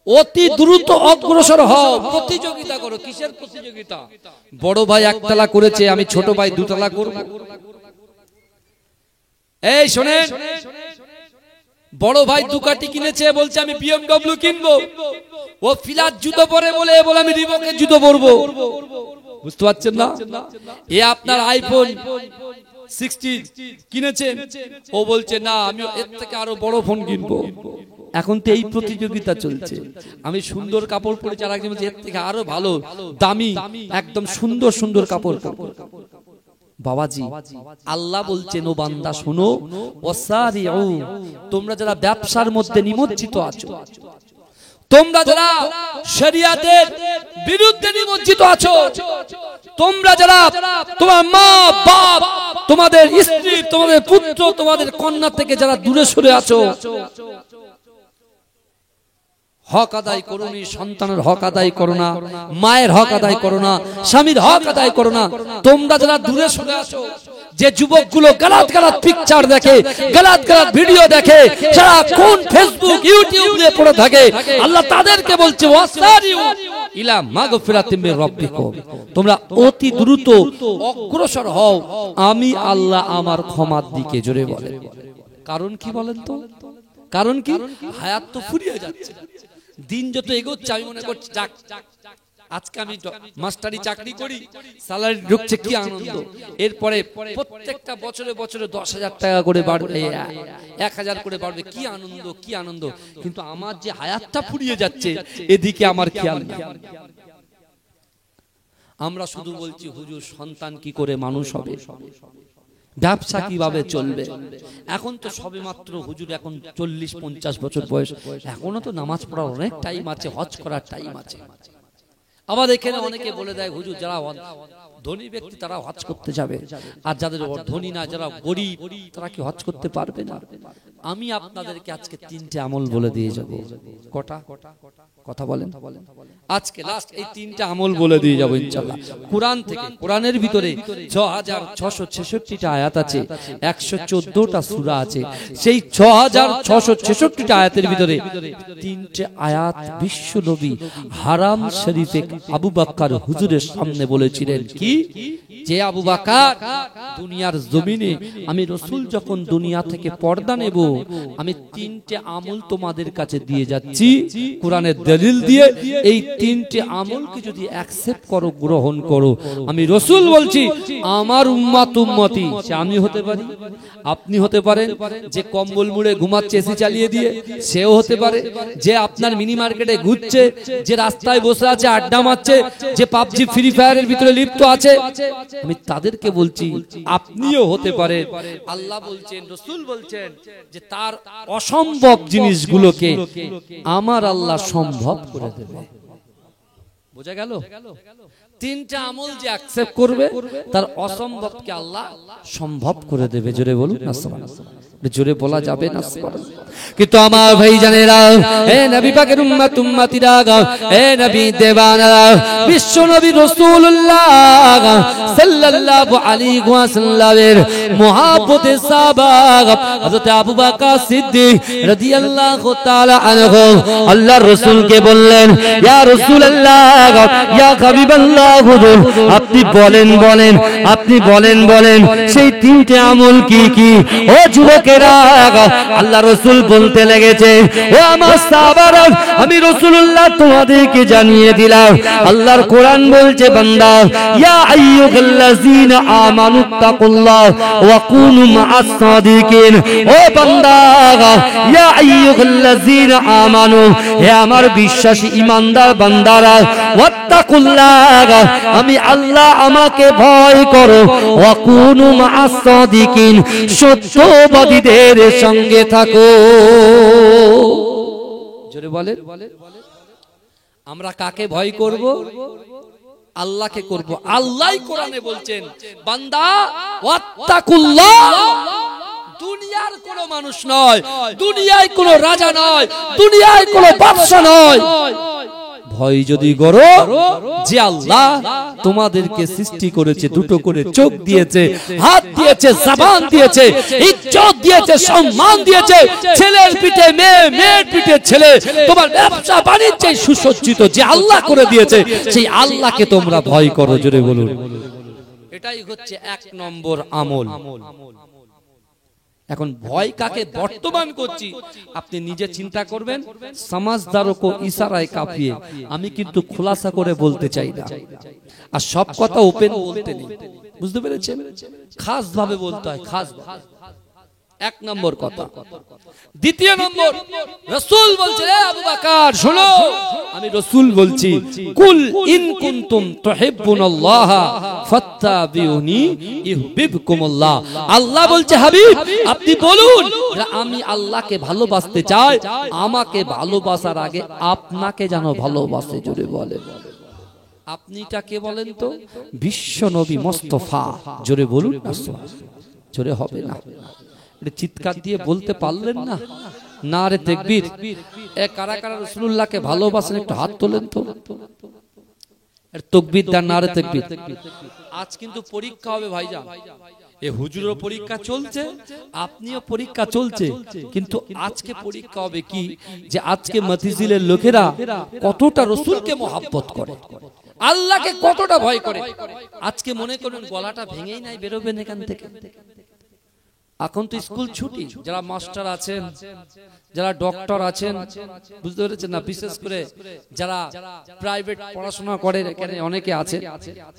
অতি দ্রুত অগ্রসর হও, প্রতিযোগিতা করো। কিসের প্রতিযোগিতা? বড় ভাই একতলা করেছে, আমি ছোট ভাই দুতলা করব। এই শোনেন, বড় ভাই দুকাটি কিনেছে, বলছে আমি BMW কিনবো। ও ফিলার জুতো পরে বলে আমি রিবকের জুতো পরবো। বুঝতে পারছেন না? এ আপনার আইফোন 60 কিনেছে, ও বলছে না আমি এর থেকে আরো বড় ফোন কিনবো। এখন তো এই প্রতিযোগিতা চলছে। আমি সুন্দর কাপড় পরেছি, আর একজন বলছে এর থেকে আরো ভালো দামি একদম সুন্দর সুন্দর কাপড় পরবো। বাবাজি, আল্লাহ বলছেন ও বান্দা শোনো, ওয়াসারিউ, তোমরা যারা ব্যবসার মধ্যে নিমজ্জিত আছো, তোমরা যারা শরিয়াতের বিরুদ্ধে নিমজ্জিত আছো, তোমরা যারা তোমার মা বাপ, তোমাদের স্ত্রী, তোমাদের পুত্র, তোমাদের কন্যা থেকে যারা দূরে সরে আছো, হক আদায় করোনি, সন্তানের হক আদায় করো না, মায়ের হক আদায় করো না, স্বামীর হক আদায় করো না। তোমরা যারা দূরে সরে আছো, যে যুবকগুলো গালাত গালাত পিকচার দেখে, গালাত গালাত ভিডিও দেখে, যারা কোন ফেসবুক ইউটিউব নিয়ে পড়ে থাকে, আল্লাহ তাদেরকে বলছে ওয়াসারিউ ইলা মাগফিরাতিম মির রাব্বিকুম, তোমরা অতি দ্রুত অগ্রসর হও আমি আল্লাহ আমার ক্ষমার দিকে। জোরে বলেন কারণ কি বলেন তো? কারণ কি? হায়াত তো ফুরিয়ে যাচ্ছে, দিন যত এগোচ্ছে আমি মনে করছি যাক আজকে আমি মাস্টারি চাকরি করি, স্যালারি ঢুকছে, কি আনন্দ। এরপরে প্রত্যেকটা বছরে বছরে 10,000 টাকা করে বাড়বে, 1,000 করে বাড়বে, কি আনন্দ, কি আনন্দ। কিন্তু আমার যে হায়াতটা ফুরিয়ে যাচ্ছে, এদিকে আমার খেয়াল নেই। আমরা শুধু বলছি হুজুর সন্তান কি করে মানুষ হবে, ব্যবসা কিভাবে চলবে। এখন তো সবে মাত্র হুজুর এখন 40-50 বছর বয়স, এখনো তো নামাজ পড়ার অনেক টাইম আছে, হজ করার টাইম আছে। আবার এখানে অনেকে বলে দেয় হুজুর যারা ধনী ব্যক্তি তারা হজ করতে যাবে, আর যাদের ধনী না, যারা গরিব, তারা কি হজ করতে পারবে না? আমি আপনাদেরকে আজকে 3টে আমল বলে দিয়ে যাব। কটা কথা বলেন? আজকে লাস্ট এই 3টে আমল বলে দিয়ে যাব ইনশাআল্লাহ। কোরআন থেকে, কোরআনের ভিতরে 6666টা আয়াত আছে, 114টা সূরা আছে। সেই 6666টা আয়াতের ভিতরে 3টে আয়াত বিশ্ব নবী হারাম শরীফে আবু বকর হুজুরের সামনে বলেছিলেন কি, যে আবু বকর দুনিয়ার জমিনে আমি রাসূল যখন দুনিয়া থেকে পর্দা নেব, আমি 3টে আমল তোমাদের কাছে দিয়ে যাচ্ছি কোরআনের দলিল দিয়ে। এই 3টে আমলকে যদি অ্যাকসেপ্ট করো, গ্রহণ করো, আমি রাসূল বলছি আমার উম্মতি, আমি হতে পারি, আপনি হতে পারেন, যে কম্বল মুড়ে ঘুমাচ্ছে এসি চালিয়ে দিয়ে, সেও হতে পারে, যে আপনার মিনি মার্কেটে ঘুরছে, যে রাস্তায় বসে আছে আড্ডা মারছে, যে পাবজি ফ্রি ফায়ারের ভিতরে লিপ্ত আছে, আমি তাদেরকে বলছি আপনিও হতে পারে। আল্লাহ বলছেন, রাসূল বলছেন যে তার অসম্ভব জিনিসগুলোকে আমার আল্লাহ সম্ভব করে দেবে। বোঝা গেল? 3টা আমল যে অ্যাকসেপ্ট করবে, তার অসম্ভবকে আল্লাহ সম্ভব করে দেবে। জোরে বলুন না সুবহানাল্লাহ। জোরে বলা যাবে না সুবহানাল্লাহ। কিন্তু আমার ভাই জানেরা, হে নবী পাকের উম্মতিরা, হে নবী দেবানারা, বিশ্ব নবী রাসূলুল্লাহ সাল্লাল্লাহু আলাইহি ওয়াসাল্লামের মুহাব্বতের সাহাবা হযরত আবু বকর সিদ্দিক রাদিয়াল্লাহু তাআলা আনহু আল্লাহর রাসূলকে বললেন, ইয়া রাসূলুল্লাহ, ইয়া হাবিবাল্লাহ, হুজুর আপনি বলেন সেই 3টে আমল কি কি? ও যুবকেরা, আল্লাহ রাসূল বলতে লেগেছে, ও আমার সাহাবারা, আমি রাসূলুল্লাহ তোমাদেরকে জানিয়ে দিলাম। আল্লাহর কোরআন বলছে, বান্দা, ইয়া আইয়ুহাল্লাযীনা আমানু তাকুল্লাহ ওয়া কুনু মা'আস সাদিকিন। ও বান্দা, ইয়া আইয়ুহাল্লাযীনা আমানু, হে আমার বিশ্বাসী ঈমানদার বান্দারা, ওয়াত্তাকুল্লাহ, আমি আল্লাহ, আমাকে ভয় করো, ওয়া কুনু মা'আস সাদিকিন, সত্যবাদীদের সঙ্গে থাকো। জোরে বলেন, আমরা কাকে ভয় করব? আল্লাহকে করব। আল্লাহই কোরআনে বলছেন, বান্দা ওয়াত্তাকুল্লাহ, দুনিয়ার কোন মানুষ নয়, দুনিয়ায় কোন রাজা নয়, দুনিয়ায় কোন বাদশা নয়, ভয় যদি করো যে আল্লাহ তোমাদেরকে সৃষ্টি করেছে, দুটো করে চোখ দিয়েছে, হাত দিয়েছে, জবান দিয়েছে, ইজ্জত দিয়েছে, সম্মান দিয়েছে, ছেলের পিঠে মেয়ে, মেয়ের পিঠে ছেলে, তোমার ব্যবসা বাণিজ্যে সুসজ্জিত যে আল্লাহ করে দিয়েছে, সেই আল্লাহকে তোমরা ভয় করো। জোরে বলুন। এটাই হচ্ছে 1 নম্বর আমল। এখন ভয় কাকে বর্তমান করছি আপনি নিজে চিন্তা করবেন। সমাজদারকে ইশারায় কাঁপিয়ে আমি কিন্তু খোলাসা করে বলতে চাই না, আর সব কথা ওপেন বলতে নেই, বুঝতে পেরেছেন? খাস ভাবে বলতে হয়, খাস। 1 নম্বর কথা। দ্বিতীয় নম্বর, রাসূল বলছে, আবু বকর শোনো, আমি রাসূল বলছি, কুল ইন কুনতুম তুহিব্বুনাল্লাহ ফাত্তাবিউনি ইউহিব্বুকুমুল্লাহ। আল্লাহ বলছে, হাবিব আপনি বলুন, আমি আল্লাহকে ভালোবাসতে চাই, আমাকে ভালোবাসার আগে আপনাকে যেন ভালোবাসে। জোরে বলেন। আপনিটা কে বলেন তো? বিশ্ব নবী মুস্তাফা। জোরে বলুন। জোরে হবে না, চিৎকার দিয়ে বলতে পারলেন না? নারে তাকবীর। কারা কারা রাসূলুল্লাহকে ভালোবাসেন একটু হাত তোলেন তো। তাকবীর দেন, নারে তাকবীর। আজ কিন্তু পরীক্ষা হবে ভাইজান, এই হুজুরের পরীক্ষা চলছে, আপনিও পরীক্ষা চলছে, কিন্তু আজকে পরীক্ষা হবে কি, যে আজকে মতিঝিলের লোকেরা কতটা রাসূলকে মহব্বত করে, আল্লাহকে কতটা ভয় করে। আজকে মনে করেন গলাটা ভেঙেই নাই বেরোবেন এখান থেকে। এখন তো স্কুল ছুটি, যারা মাস্টার আছেন, যারা ডক্টর আছেন, বুঝতে পেরেছেন না, বিশেষ করে যারা প্রাইভেট পড়াশোনা করে এখানে অনেকে আছে,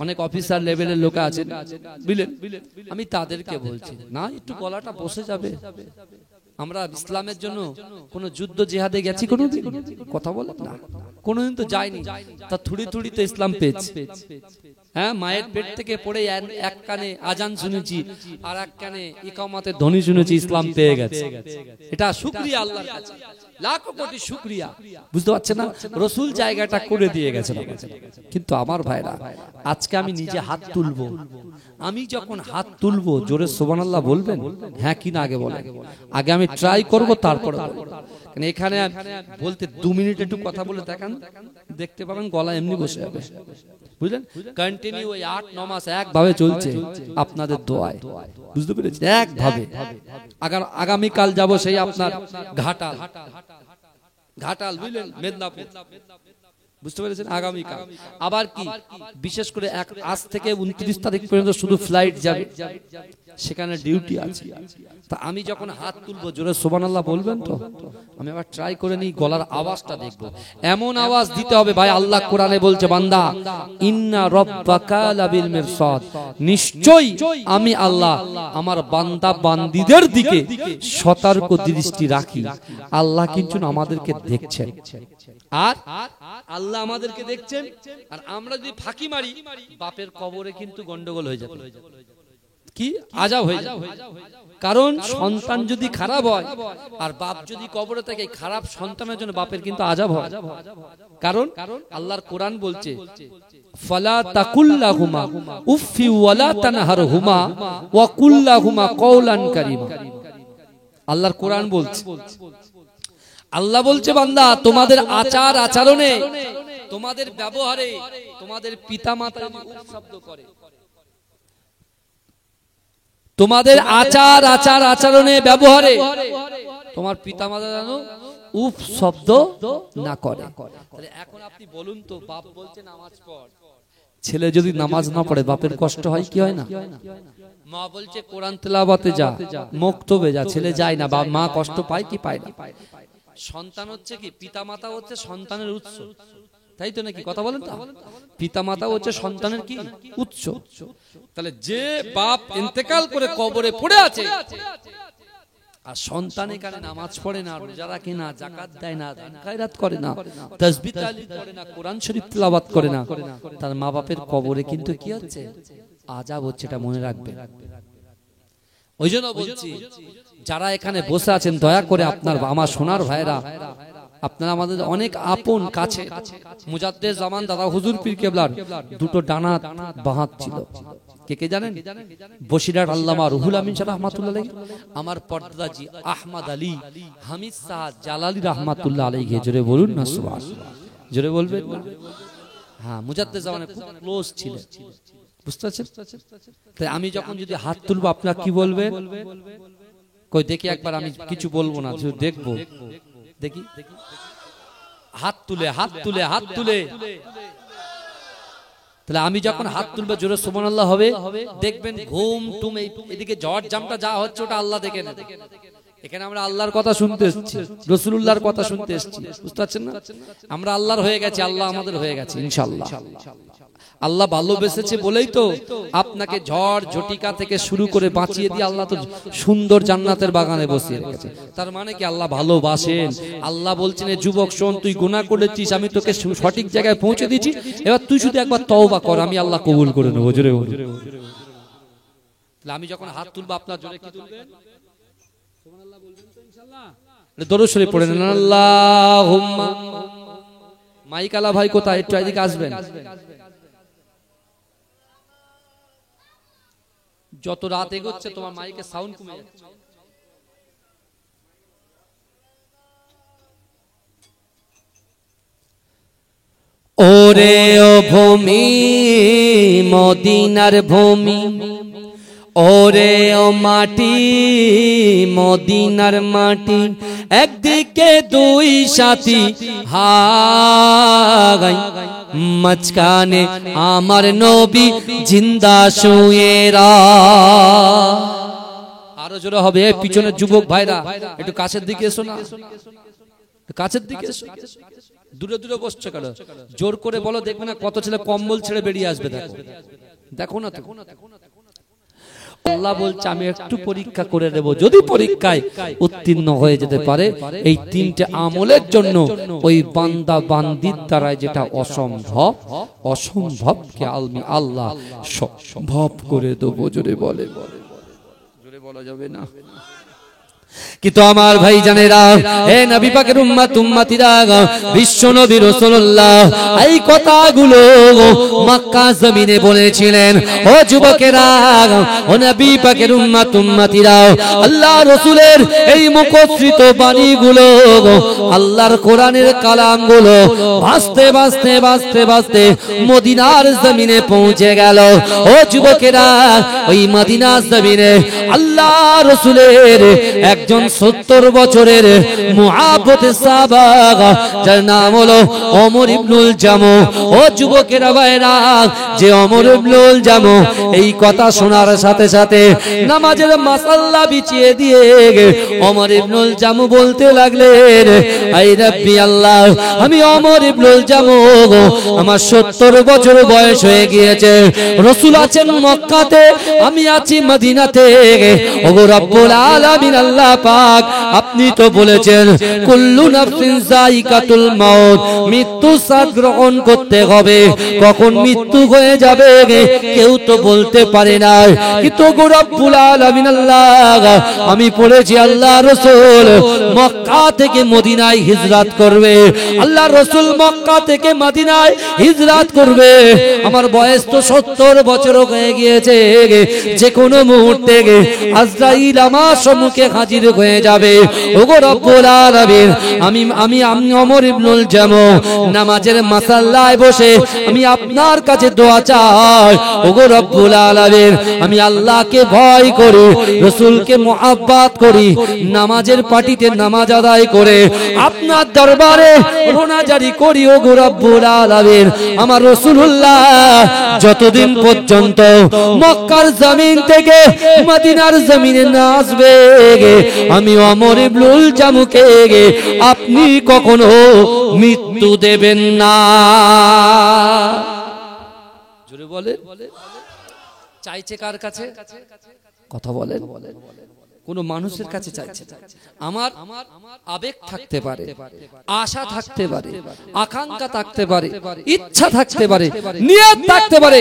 অনেক অফিসার লেভেলের লোক আছেন, বুঝলেন? আমি তাদেরকে বলছি না, একটু গলাটা বসে যাবে। আমরা ইসলামের জন্য কোন যুদ্ধ জিহাদে গেছি কোনোদিন? কথা বলেন না, কোনোদিন তো যাইনি। তা থুড়ি থুড়ি তো ইসলাম পেয়েছি। হ্যাঁ, মায়ের পেট থেকে পড়ে এক কানে আজান শুনেছি, আর এক কানে ইকামতের ধ্বনি শুনেছি, ইসলাম পেয়ে গেছে। এটা শুকরিয়া আল্লাহর কাছে, লাখো কোটি শুকরিয়া। বুঝতে পারছেন না? রাসূল জায়গাটা করে দিয়ে গেছেন। কিন্তু আমার ভাইরা, আজকে আমি নিজে হাত তুলবো, আমি যখন হাত তুলবো জোরে সুবহানাল্লাহ বলবেন? হ্যাঁ কি না আগে বলেন? আগে আমি ট্রাই করব, তারপরে এখানে বলতে 2 মিনিট একটু কথা বলে দেখান, দেখতে পাবেন গলা এমনি বসে যাবে। বুঝলেন? কন্টিনিউ ওই 8-9 মাস একভাবে চলছে আপনাদের দোয়ায়। বুঝতে পেরেছেন? একভাবে। আগামী কাল যাব সেই আপনার ঘাটাল, বুঝলেন? মেদিনীপুর। বুঝতে পেরেছেন? আগামী কাল আবার কি, বিশেষ করে আজ থেকে 29 তারিখ পর্যন্ত শুধু ফ্লাইট যাবে, সেখানে ডিউটি আছে। তা আমি যখন হাত তুলবো জোরে সুবহানাল্লাহ বলবেন তো? আমি আবার ট্রাই করে নিই, গলার আওয়াজটা দেখবো, এমন আওয়াজ দিতে হবে ভাই। আল্লাহ কোরআনে বলছে, বান্দা ইন্না রাব্বাকা লাবিল মিরসাদ, নিশ্চয়ই আমি আল্লাহ আমার বান্দা বান্দীদের দিকে সতর্ক দৃষ্টি রাখি। আল্লাহ কিন্তু আমাদেরকে দেখছেন, আর আল্লাহ আমাদেরকে দেখছেন, আর আমরা যদি ফাঁকি মারি বাপের কবরে কিন্তু গন্ডগোল হয়ে যাবে। কি আযাব হয়ে যাবে। কারণ সন্তান যদি খারাপ হয় আর বাপ যদি কবরে থাকে, খারাপ সন্তানের জন্য বাপের কিন্তু আযাব হয়। কারণ আল্লাহর কোরআন বলছে, ফালা তাকুল্লাহুমা উফি ওয়ালা তানহারহুমা ওয়া কুল্লাহুমা কওলান কারীমা। আল্লাহর কোরআন বলছে, আল্লাহ বলছে, বান্দা তোমাদের আচার আচরণে, তোমাদের ব্যবহারে, তোমাদের পিতামাতা শব্দ করে, তোমাদের আচার আচরণে ব্যবহারে তোমার পিতামাতা জানো উফ শব্দ না করে। তাহলে এখন আপনি বলুন তো, বাপ বলছে নামাজ পড়, ছেলে যদি নামাজ না পড়ে বাপের কষ্ট হয় কি হয় না? মা বলছে কোরআন তেলাওয়াতে যা, মক্তবে যা, ছেলে যায় না, মা কষ্ট পায় কি পায় না? সন্তান হচ্ছে কি, পিতামাতা হচ্ছে সন্তানের উৎস, তাই তো নাকি? কথা বলেন তো? পিতামাতা হচ্ছে সন্তানের কি উৎস। তাহলে যে বাপ ইন্তেকাল করে কবরে পড়ে আছে, আর সন্তান এখানে নামাজ পড়ে না, রোজা রাখে না, যাকাত দেয় না, দান খায়রাত করে না, তাসবিহ তাহলিল করে না, কোরআন শরীফ তেলাওয়াত করে না, তার মা বাপের কবরে কিন্তু কি হচ্ছে? আযাব হচ্ছে। এটা মনে রাখবে। ওই জন্য বলছি, যারা এখানে বসে আছেন দয়া করে আপনার আমার সোনার ভাইরা, আপনারা আমাদের অনেক আপন কাছে। মুজাদ্দেদ জামান দাদা হুজুর পীর কেবলার দুটো ডানা বাহাত ছিল, কে কে জানেন? বসিরহাট আল্লামা রুহুল আমিন শাহ রাহমাতুল্লাহ আলাইহি, আমার পর্দাজি আহমদ আলী হামিদ শাহ জালালি রাহমাতুল্লাহ আলাইহি। জোরে বলুন না সুবহানাল্লাহ। জোরে বলবেন না? হ্যাঁ, মুজাদ্দেদ জামানে খুব ক্লোজ ছিলেন, বুঝতে পারছেন? তাই আমি যখন যদি হাত তুলবো আপনারা কি বলবেন? কই দেখি একবার, আমি কিছু বলবো না, শুধু দেখবো। দেখি হাত তুলে, হাত তুলে, হাত তুলে। তাহলে আমি যখন হাত তুলবো জোরে সুবহানাল্লাহ হবে, দেখবেন ঘুম টুম এদিকে ঝড় জামটা যা হচ্ছে ওটা আল্লাহ দেখে নেবে। এখানে আমরা আল্লাহর কথা শুনতে এসেছি, রাসূলুল্লাহর কথা শুনতে এসেছি, বুঝতে পারছেন না? আমরা আল্লাহর হয়ে গেছি, আল্লাহ আমাদের হয়ে গেছে ইনশাআল্লাহ। আল্লাহ ভালোবেসেছে বলেই তো আপনাকে ঝড় ঝটিকা থেকে শুরু করে বাঁচিয়ে দিয়ে আল্লাহ তো সুন্দর জান্নাতের বাগানে বসিয়ে রেখেছে। তার মানে কি আল্লাহ ভালোবাসেন। আল্লাহ বলছেন, যুবক শোন, তুই গুনাহ করেছিস, আমি তোকে সঠিক জায়গায় পৌঁছে দিয়েছি, এবার তুই শুধু একবার তওবা কর, আমি আল্লাহ কবুল করে নেবো। জোরে বল। তাহলে আমি যখন হাত তুলবো আপনার জোরে কি তুলবেন? সুবহানাল্লাহ বলবেন তো ইনশাআল্লাহ? দরুদ শরীফ পড়েন, আল্লাহুম্মা। মাইকালা ভাই কোথায়? একটু এদিকে আসবেন। যত রাত এগোচ্ছে তোমার মাইকের সাউন্ড কমে যাচ্ছে। ওরে ও ভূমি, মদিনার ভূমি, ওরে ও মাটি, মদিনার মাটি, একদিকে দুই সাথী হাই, মাঝখানে আমার নবী জিন্দা শুয়েরা। আরো জোরে হবে, পিছনের যুবক ভাইরা একটু কাছের দিকে এসো না, কাছের দিকে এসো। দূরে দূরে বসছো কেন? জোর করে বলো, দেখবে না কত ছেলে কম্বল ছেড়ে বেরিয়ে আসবে। দেখো দেখো না তো। আল্লাহ বলছে, আমি একটু পরীক্ষা করে দেব, যদি পরীক্ষায় উত্তীর্ণ হয়ে যেতে পারে, এই তিনটে আমলের জন্য ওই বান্দা বান্দির দ্বারা যেটা অসম্ভব, অসম্ভবকে আমি আল্লাহ সম্ভব করে দেবো। জোরে বলে, জোরে বলা যাবে না কিন্তু আমার ভাই জানেরা, হে নবী পাকের উম্মত উম্মতিরা, বিশ্ব নবী রাসূলুল্লাহ এই কথাগুলো মক্কা জমিনে বলেছিলেন। ও যুবকেরা, ও নবী পাকের উম্মত উম্মতিরা, আল্লাহ রাসূলের এই মুখশ্রিত বাণীগুলো, আল্লাহর কোরআনের কালামগুলো ভাসতে ভাসতে ভাসতে ভাসতে মদিনার জমিনে পৌঁছে গেল। ও যুবকেরা, ওই মদিনার জমিনে আল্লাহ রাসূলের একজন 70 বছরের মুআব্বতে সাহাবা, যার নাম হলো ওমর ইবনুল জামু। ও যুবকেরা ভাইরা, যে ওমর ইবনুল জামু এই কথা শোনার সাথে সাথে নামাজের মাসাল্লা বিছিয়ে দিয়ে ওমর ইবনুল জামু বলতে লাগলেন, আই রাব্বি আল্লাহ, আমি ওমর ইবনুল জামু, আমার 70 বছর বয়স হয়ে গিয়েছে, রাসূল আছেন মক্কাতে, আমি আছি মদিনাতে। ওগো রব্বুল আলামিন আল্লাহ পাক, আপনি তো বলেছেন কুল্লু নাফসিন যায়িকাতুল মাউত, মৃত্যু স্বাদ গ্রহণ করতে হবে, কখন মৃত্যু হয়ে যাবে কেউ তো বলতে পারে না। কিন্তু গো রব্বুল আলামিন আল্লাহ, আমি পড়েছি আল্লাহ রাসূল মক্কা থেকে মদিনায় হিজরত করবে, আল্লাহ রাসূল মক্কা থেকে মদিনায় হিজরত করবে। আমার বয়স তো 70 বছর হয়ে গিয়েছে, যে কোনো মুহূর্তে আজরাইল আমার সম্মুখে হাজির হয়ে যাবে। ওগো রব্বুল আলামিন, আমি ওমর ইবনুল জামু নামাজের মাসাল্লায় বসে আমি আপনার কাছে দোয়া চাই। ওগো রব্বুল আলামিন, আমি আল্লাহকে ভয় করি, রাসূলকে মুহাব্বত করি, নামাজের পাটিতে নামাজ আদায় করে আপনার দরবারে রোনা জারি করি। ওগো রব্বুল আলামিন, আমার রাসূলুল্লাহ যতদিন পর্যন্ত মক্কার জমিন থেকে মদিনার জমিনে না আসবে, আমি ওমর ইবনুল জামুকে আপনি কখনো মৃত্যু দেবেন না। জোরে বলে, চাইছে কার কাছে? কথা বলেন, কোন মানুষের কাছে চাইছে? আমার আবেগ থাকতে পারে, আশা থাকতে পারে, আকাঙ্ক্ষা থাকতে পারে, ইচ্ছা থাকতে পারে, নিয়ত থাকতে পারে।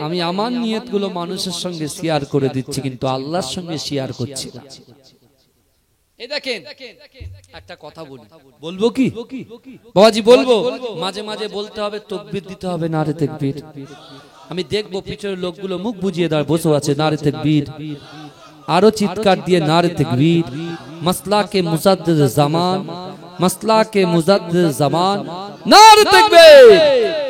আমি আমার নিয়তগুলো মানুষের সঙ্গে শেয়ার করে দিচ্ছি, কিন্তু আল্লাহর সঙ্গে শেয়ার করছি না। এই দেখেন, একটা কথা বলি, বলবো কি বাবাজি? বলবো। মাঝে মাঝে বলতে হবে, তাকবীর দিতে হবে, নারে তাকবীর। আমি দেখবো পিছনের লোকগুলো মুখ বুজিয়ে দাঁড় বসে আছে, নারে তাকবীর। আরো চিৎকার দিয়ে নারে তাকবীর। মাসলাকে মুজাদ্দিদ জামান, মাসলাকে মুজাদ্দিদ জামান নারে তাকবীর।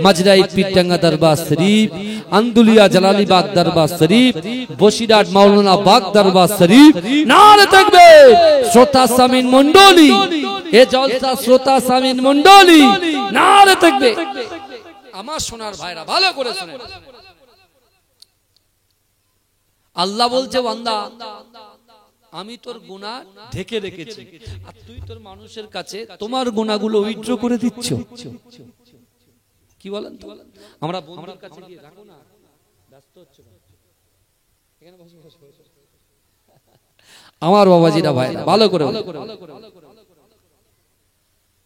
মাজরাই পীরটাঙ্গা দরবার শরীফ, আন্দুলিয়া জালালিবাগ দরবার শরীফ, বসিরহাট মাওলানা বাগ দরবার শরীফ, নারে তাকবীর। শ্রোতা সামিন মণ্ডলী, এ জলসা শ্রোতা সামিন মণ্ডলী, নারে তাকবীর। আমার সোনার ভাইরা ভালো করে শুনেন, আল্লাহ বলছে বান্দা আমি তোর গুনাহ ঢেকে রেখেছি, আর তুই তোর মানুষের কাছে তোমার গুনাহগুলো উইথড্র করে দিচ্ছ। কি বলেন তো, আমরা বন্ধুর কাছে গিয়ে রাখো না, ব্যস্ত হচ্ছে এখানে বসে বসে। আমার বাবাজিরা ভাইরা ভালো করে,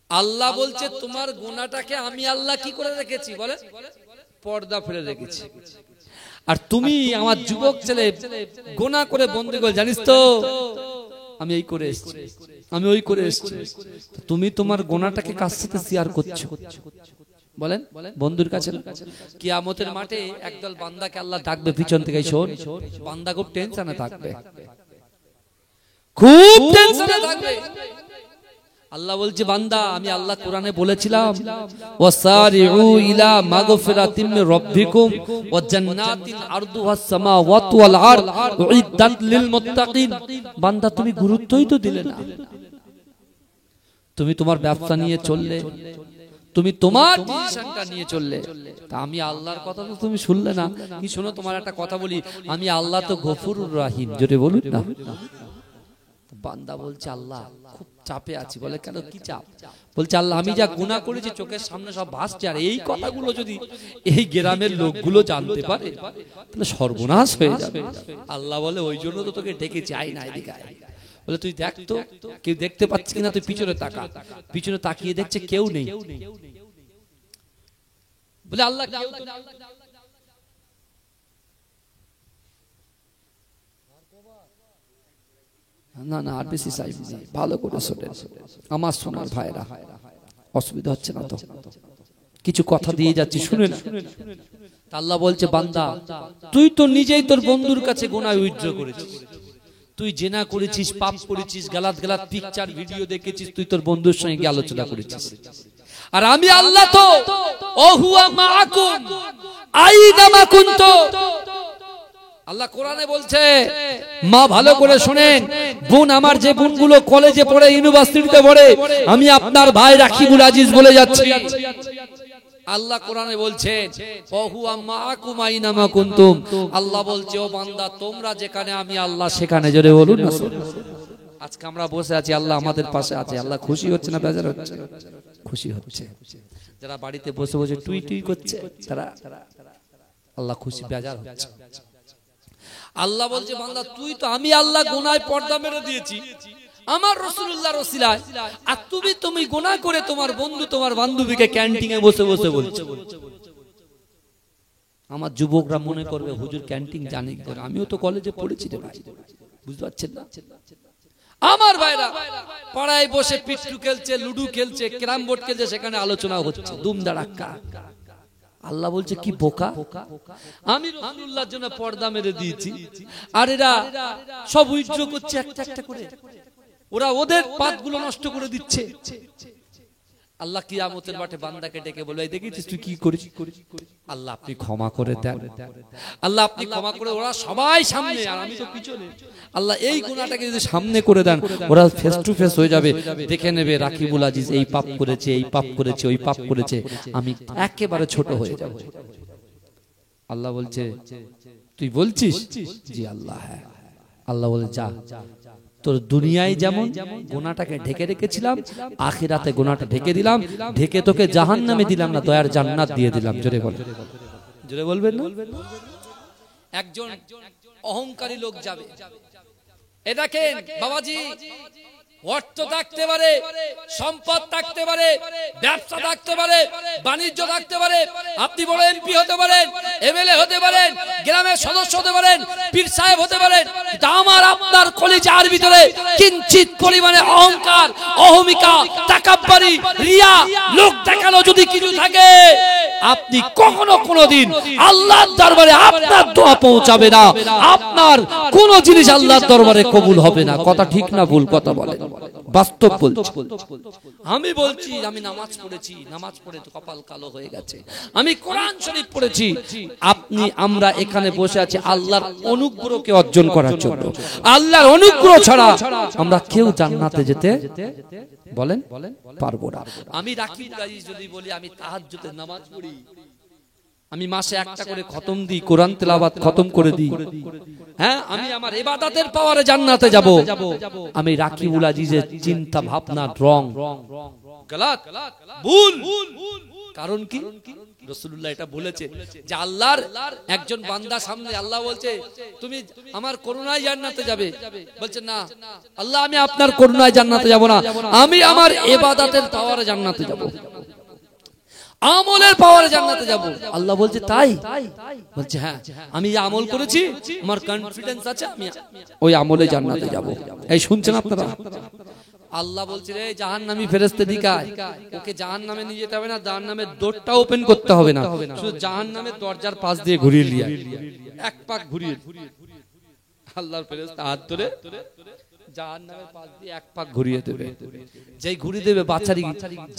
আল্লাহ বলছে তোমার গুনাহটাকে আমি আল্লাহ কি করে রেখেছি বলে, পর্দা ফেলে রেখেছি। আর তুমি আমার যুবক ছেলে গুনাহ করে বন্দি করে, জানিস তো আমি এই করে এসেছি, আমি ওই করে এসেছি। তুমি তোমার গুনাহটাকে কার সাথে শেয়ার করছো বলেন, বন্ধুর কাছে। কিয়ামতের মাঠে একদল বান্দাকে আল্লাহ ডাকবে পিছন থেকে, শোন বান্দা খুব টেনশনে থাকবে, খুব টেনশনে থাকবে। আল্লাহ বলছে বান্দা আমি আল্লাহ কোরআনে বলেছিলাম ওয়াসারিউ ইলা মাগফিরাতিম মির রাব্বিকুম ওয়া জান্নাতিন আরদুহাস সামাওয়াতু ওয়াল আরদ উইদ্দাত লিল মুত্তাকিন। বান্দা তুমি গুরুত্বই তো দিলে না, তুমি তোমার ব্যবসা নিয়ে চললে, তুমি তোমার ডিসিশনটা নিয়ে চললে, তা আমি আল্লাহর কথা তো তুমি শুনলে না। কি শোনো তোমার একটা কথা বলি, আমি আল্লাহ তো গফুরুর রহিম, জোরে বলুন না। বান্দা বলছে আল্লাহ খুব চাপে আছি। বলে কেন, কি চাপ? বলছে আল্লাহ আমি যা গুনাহ করেছি চোখের সামনে সব ভাসছে, আর এই কথাগুলো যদি এই গ্রামের লোকগুলো জানতে পারে তাহলে সর্বনাশ হয়ে যাবে। আল্লাহ বলে ওই জন্য তো তোকে ডেকেছি, আয় না এদিকে আয়। বলে তুই দেখ তো কেউ দেখতে পাচ্ছিস কিনা, তুই পিছনে তাকা। পিছনে তাকিয়ে দেখছে কেউ নেই। বলে আল্লাহ না না আর বেশি চাই, ভালো করে শোনেন আমার সোনার ভাইরা, অসুবিধা হচ্ছে না তো? কিছু কথা দিয়ে যাচ্ছি, শুনে না। আল্লাহ বলছে বান্দা তুই তো নিজেই তোর বন্ধুর কাছে গুনাহ উইথড্র করেছিস, তুই জেনা করেছিস, পাপ করেছিস, গালাত গালাত পিকচার ভিডিও দেখেছিস, তুই তোর বন্ধুর সঙ্গে গিয়ে আলোচনা করেছিস। আর আমি আল্লাহ তো ওহুয়া মাআকুম আইনামা কুনতুম। আল্লাহ কোরআনে বলছে, মা ভালো করে শুনেন, বোন আমার যে বোনগুলো কলেজে পড়ে, ইউনিভার্সিটিতে পড়ে, আমি আপনার ভাই রাকিবুল আজিজ বলে যাচ্ছি। আল্লাহ কোরআনে বলছেন ওহুয়া মাআকুম আইনামা কুনতুম। আল্লাহ বলছে ও বান্দা তোমরা যেখানে আমি আল্লাহ সেখানে, জোরে বলুন না। আজকে আমরা বসে আছি, আল্লাহ আমাদের পাশে আছে। আল্লাহ খুশি হচ্ছে না বেজার হচ্ছে? খুশি হচ্ছে। যারা বাড়িতে বসে বসে টুই টুই করছে তারা আল্লাহ খুশি, বেজার হচ্ছে। আল্লাহ বলছে বান্দা তুই তো আমি আল্লাহ গুনাহে পর্দা মেরে দিয়েছি আমার রাসূলুল্লাহর ওসিলায়, আর তুমি গুনাহ করে তোমার বন্ধু তোমার বান্ধবীকে ক্যান্টিনে বসে বসে বলছো। আমার যুবকরা মনে করবে হুজুর ক্যান্টিন জানে কি করে, আমিও তো কলেজে পড়েছি রে ভাই, বুঝতে পারছেন না? আমার ভাইরা পাড়ায় বসে পিট্টু খেলছে, লুডু খেলছে, ক্যারাম বোর্ড খেলছে, সেখানে আলোচনা হচ্ছে দুমদাড়াক্কা। আল্লাহ বলছে কি বোকা, আমি রাসূলুল্লাহর জন্য পর্দা মেরে দিয়েছি, আর এরা সব উইথড্র করছে একটা একটা করে, ওরা ওদের পাতগুলো নষ্ট করে দিচ্ছে। আল্লাহ কিয়ামতের মাঠে বান্দাকে ডেকে বলবে দেখেছিস তুই কি করিস? আল্লাহ আপনি ক্ষমা করে দেন, আল্লাহ আপনি ক্ষমা করে। ওরা সবাই সামনে আর আমি তো পিছনে। আল্লাহ এই গুনাহটাকে যদি সামনে করে দেন, ওরা ফেস টু ফেস হয়ে যাবে, দেখে নেবে রাকিবুল আজিজ এই পাপ করেছে, এই পাপ করেছে, ওই পাপ করেছে, আমি একেবারে ছোট হয়ে যাব। আল্লাহ বলছে তুই বলছিস? জি আল্লাহ হ্যাঁ। আল্লাহ বলে যা, তোর দুনিয়ায় যেমন গুনাহটাকে ঢেকে রেখেছিলাম, আখিরাতে গুনাহটা ঢেকে দিলাম, ঢেকে তোকে জাহান্নামে দিলাম না, দয়ার জান্নাত দিয়ে দিলাম। জোরে বল, জোরে বলবেন না? একজন অহংকারী লোক যাবে, এ দেখেন বাবাজি, অর্থ থাকতে পারে, সম্পদ থাকতে পারে, ব্যবসা থাকতে পারে, বাণিজ্য থাকতে পারে, আপনি বড় এমপি হতে পারেন, এমএলএ হতে পারেন, গ্রামের সদস্য হতে পারেন, পীর সাহেব হতে পারেন, কিন্তু আমার আপনার কলিজার ভিতরে কিঞ্চিত পরিমাণে অহংকার, অহমিকা, তাকাব্বুরি, রিয়া, লোক দেখানো যদি কিছু থাকে, আপনি কখনো কোনোদিন আল্লাহর দরবারে আপনার দোয়া পৌঁছাবে না, আপনার কোন জিনিস আল্লাহর দরবারে কবুল হবে না। কথা ঠিক না ভুল কথা বলেন? বাস্তব বলছি। আমি বলছি আমি নামাজ পড়েছি, নামাজ পড়ে তো কপাল কালো হয়ে গেছে, আমি কোরআন শরীফ পড়েছি। আপনি আমরা এখানে বসে আছি আল্লাহর অনুগ্রহকে অর্জন করার জন্য। আল্লাহর অনুগ্রহ ছাড়া আমরা কেউ জান্নাতে যেতে বলেন পারবো না। আমি রাকিব গাজী যদি বলি আমি তাহাজ্জুদের নামাজ পড়ি, আমি মাসে একটা করে খতম দিই, কোরআন তেলাওয়াত খতম করে দিই, হ্যাঁ আমি আমার ইবাদতের পাওয়ারে জান্নাতে যাব। আমি রাকিবুল আজিজের চিন্তা ভাবনা রং গলত ভুল। কারণ কি? রাসূলুল্লাহ এটা বলেছে যে আল্লাহর একজন বান্দা সামনে আল্লাহ বলছে তুমি আমার করুণায় জান্নাতে যাবে, বলছে না আল্লাহ আমি আপনার করুণায় জান্নাতে যাব না, আমি আমার ইবাদতের পাওয়ারে জান্নাতে যাব, আমলের পাওয়ারে জান্নাতে যাব। আল্লাহ বলছে তাই? বলছে হ্যাঁ আমি আমল করেছি, আমার কনফিডেন্স আছে, আমি ওই আমলে জান্নাতে যাব। এই শুনছেন আপনারা? আল্লাহ বলছে রে জাহান্নামী ফেরেশতা দিকায়, ওকে জাহান্নামে নিয়ে যেতে হবে না, জাহান্নামের দরটা ওপেন করতে হবে না, শুধু জাহান্নামের দরজার পাশ দিয়ে ঘুরিয়ে নিয়ে এক পাক ঘুরিয়ে আল্লাহর ফেরেশতা হাত ধরে জাহান্নামের পাশ দিয়ে এক পাক ঘুরিয়ে দেবে। যেই ঘুরিয়ে দেবে বাচ্চারি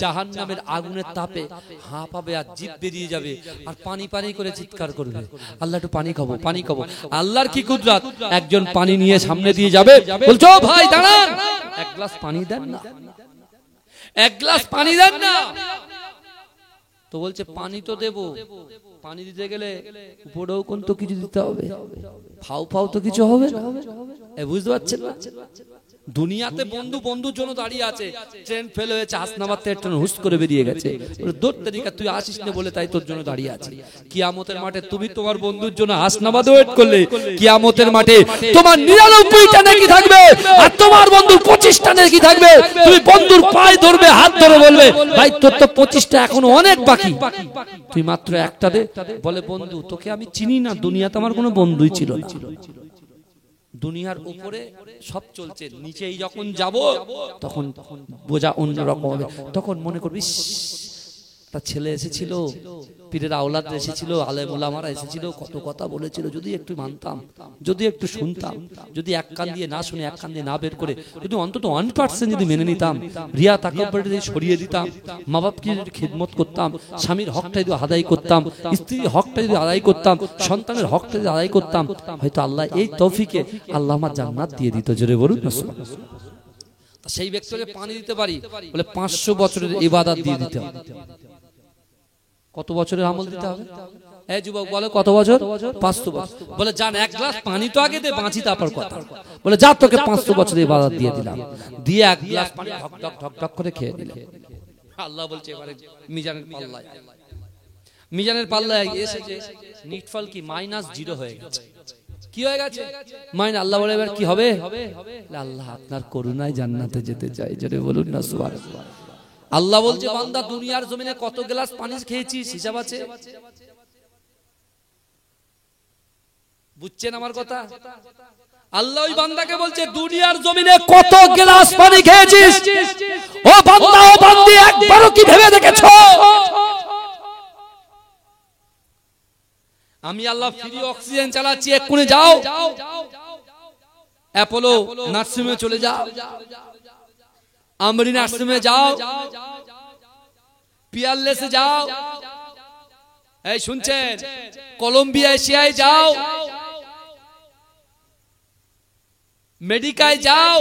জাহান্নামের আগুনের তাপে হাঁপাবে আর জিভ বেরিয়ে যাবে আর পানি পানি করে চিৎকার করবে, আল্লাহ একটু পানি খাবো পানি খাবো। আল্লাহর কি কুদরত, একজন পানি নিয়ে সামনে দিয়ে যাবে, বলছো ভাই দাঁড়ান এক গ্লাস পানি দেন না, এক গ্লাস পানি দেন না। তো বলছে পানি তো দেবো, পানি দিতে গেলে উপরেও কোন তো কিছু দিতে হবে, ফাও ফাও তো কিছু হবে না। বুঝতে পারছেন না? দুনিয়াতে বন্ধু বন্ধুর জন্য দাঁড়িয়ে আছে, ট্রেন ফেল হয়েছে হাসনাবাদ থেকে ট্রেন হুস করে বেরিয়ে গেছে, দূর তরিকা তুই আসিস না বলে তাই তোর জন্য দাঁড়িয়ে আছে। কিয়ামতের মাঠে তুমি তোমার বন্ধুর জন্য হাসনাবাদে ওয়েট করলে, কিয়ামতের মাঠে তোমার 99টা নেকি থাকবে আর তোমার বন্ধুর 25টা নেকি থাকবে। তুমি বন্ধুর পায়ে ধরবে, হাত ধরে বলবে ভাই তোর তো 25টা এখনো অনেক বাকি, তুই মাত্র একটা দে। বলে বন্ধু তোকে আমি চিনি না, দুনিয়াতে আমার কোনো বন্ধুই ছিল না, দুনিয়ার উপরে সব চলছে, নিচেই যখন যাব তখন বোঝা অন্যরকম হবে। তখন মনে করবি একটা ছেলে এসেছিল, পীরের আওলাদ এসেছিল, আলেম ওলামারা এসেছিল, কত কথা বলেছিল, যদি একটু মানতাম, যদি একটু শুনতাম, যদি এক কান দিয়ে না শুনে এক কান দিয়ে না বের করে যদি অন্তত 1% যদি মেনে নিতাম, রিয়া তাকাব্বুর যদি সরিয়ে দিতাম, মা বাপকে যদি খিদমত করতাম, স্বামীর হকটা যদি আদায় করতাম, স্ত্রীর হকটা যদি আদায় করতাম, সন্তানের হকটা যদি আদায় করতাম, হয়তো আল্লাহ এই তৌফিকে আল্লাহ আমার জান্নাত দিয়ে দিত। জোরে বলুন না সুবহানাল্লাহ। সেই ব্যক্তিকে পানি দিতে পারি বলে 500 বছরের ইবাদত দিয়ে দিতে হবে। কত বছরের আমল দিতে হবে? এই যুবক বলে কত বছর? 500 বছর। বলে জান এক গ্লাস পানি তো আগে দে, বাঁচি তারপর কথা। বলে যা তোকে 500 বছরের ইবাদত দিয়ে দিলাম, দিয়ে এক গ্লাস পানি ঢক ঢক ঢক ঢক করে খেয়ে দিলে। আল্লাহ বলছে এবারে মিজানের পাল্লায়, মিজানের পাল্লায় এসেছে নিটফল কি -0 হয়ে গেছে। কি হয়ে গেছে? মাইন আল্লাহ বলে এবার কি হবে? আল্লাহ আপনার করুণায় জান্নাতে যেতে চাই। জোরে বলুন না সুবহানাল্লাহ। আল্লাহ বলছে বান্দা দুনিয়ার জমিনে কত গ্লাস পানি খেয়েছিস হিসাব আছে? বুঝছেন আমার কথা? আল্লাহ ওই বান্দাকে বলছে দুনিয়ার জমিনে কত গ্লাস পানি খেয়েছিস? ও বান্দা ও বান্দি একবারও কি ভেবে দেখেছো? আমি আল্লাহ ফ্রি অক্সিজেন চালাচ্ছি, এক্ষুনি যাও অ্যাপোলো নার্সিংহোমে চলে যাও, আমরি নার্সিংহোমে যাও, পিয়ারলেসে যাও, এই শুনছেন কলম্বিয়া এশিয়ায় যাও, মেডিকায় যাও,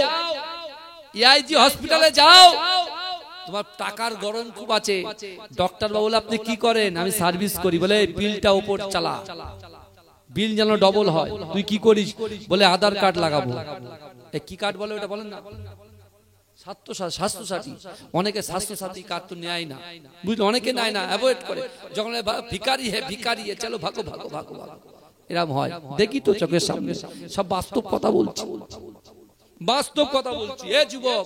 ইআইজি হসপিটালে যাও, তোমার টাকার গরম খুব আছে। ডক্টর বাবু আপনি কি করেন? আমি সার্ভিস করি। বলে বিলটা উপর চালা, বিল যেন ডবল হয়। তুই কি করিস? বলে আধার কার্ড লাগাবো। কি কার্ড বলে ওটা বলেন না? স্বাস্থ্যসাথী। অনেকে স্বাস্থ্যসাথী কার্ড তো নেয় না, বুঝলে, অনেকে নেয় না, অ্যাভয়েড করে। যখন ভিখারি হে ভিখারি হে চলো ভাগো ভাগো ভাগো ভাগো, এরকম হয়। দেখি তো চোখের সামনে, সব বাস্তব কথা বলছি, বাস্তব কথা বলছি। এ যুবক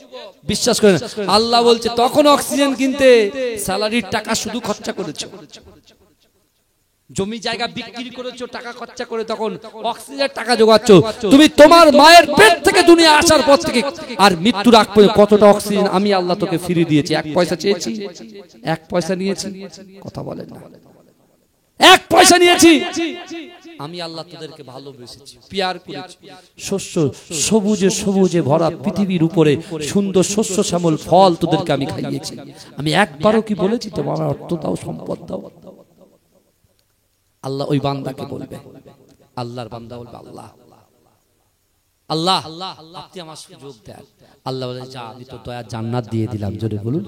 বিশ্বাস করেন, আল্লাহ বলছে তখন অক্সিজেন কিনতে স্যালারির টাকা শুধু খরচা করেছো, জমি জায়গা বিক্রি করেছো, টাকা খরচা করে তখন অক্সিজেনের টাকা জোগাচ্ছ। তুমি তোমার মায়ের পেট থেকে দুনিয়া আসার পর থেকে আর মৃত্যুর আগ পর্যন্ত কতটা অক্সিজেন আমি আল্লাহ তোকে ফ্রি দিয়েছি? 1 পয়সা চেয়েছি? 1 পয়সা নিয়েছি? কথা বলেন না। 1 পয়সা নিয়েছি? আমি আল্লাহ তোদেরকে ভালোবেসেছি, পিয়ার করেছি। শস্য সবুজে সবুজে ভরা পৃথিবীর উপরে সুন্দর শস্য শ্যামল ফল তোদেরকে আমি খাইয়েছি। আমি একবারও কি বলেছি তোমার আমার অর্থ দাও, সম্পদ দাও? আল্লাহ ওই বান্দাকে বলবে, আল্লাহর বান্দা বলবে আল্লাহ আল্লাহ আপনি আমার সুযোগ দেন। আল্লাহ বলে যা আমি তো দয়া জান্নাত দিয়ে দিলাম। জোরে বলুন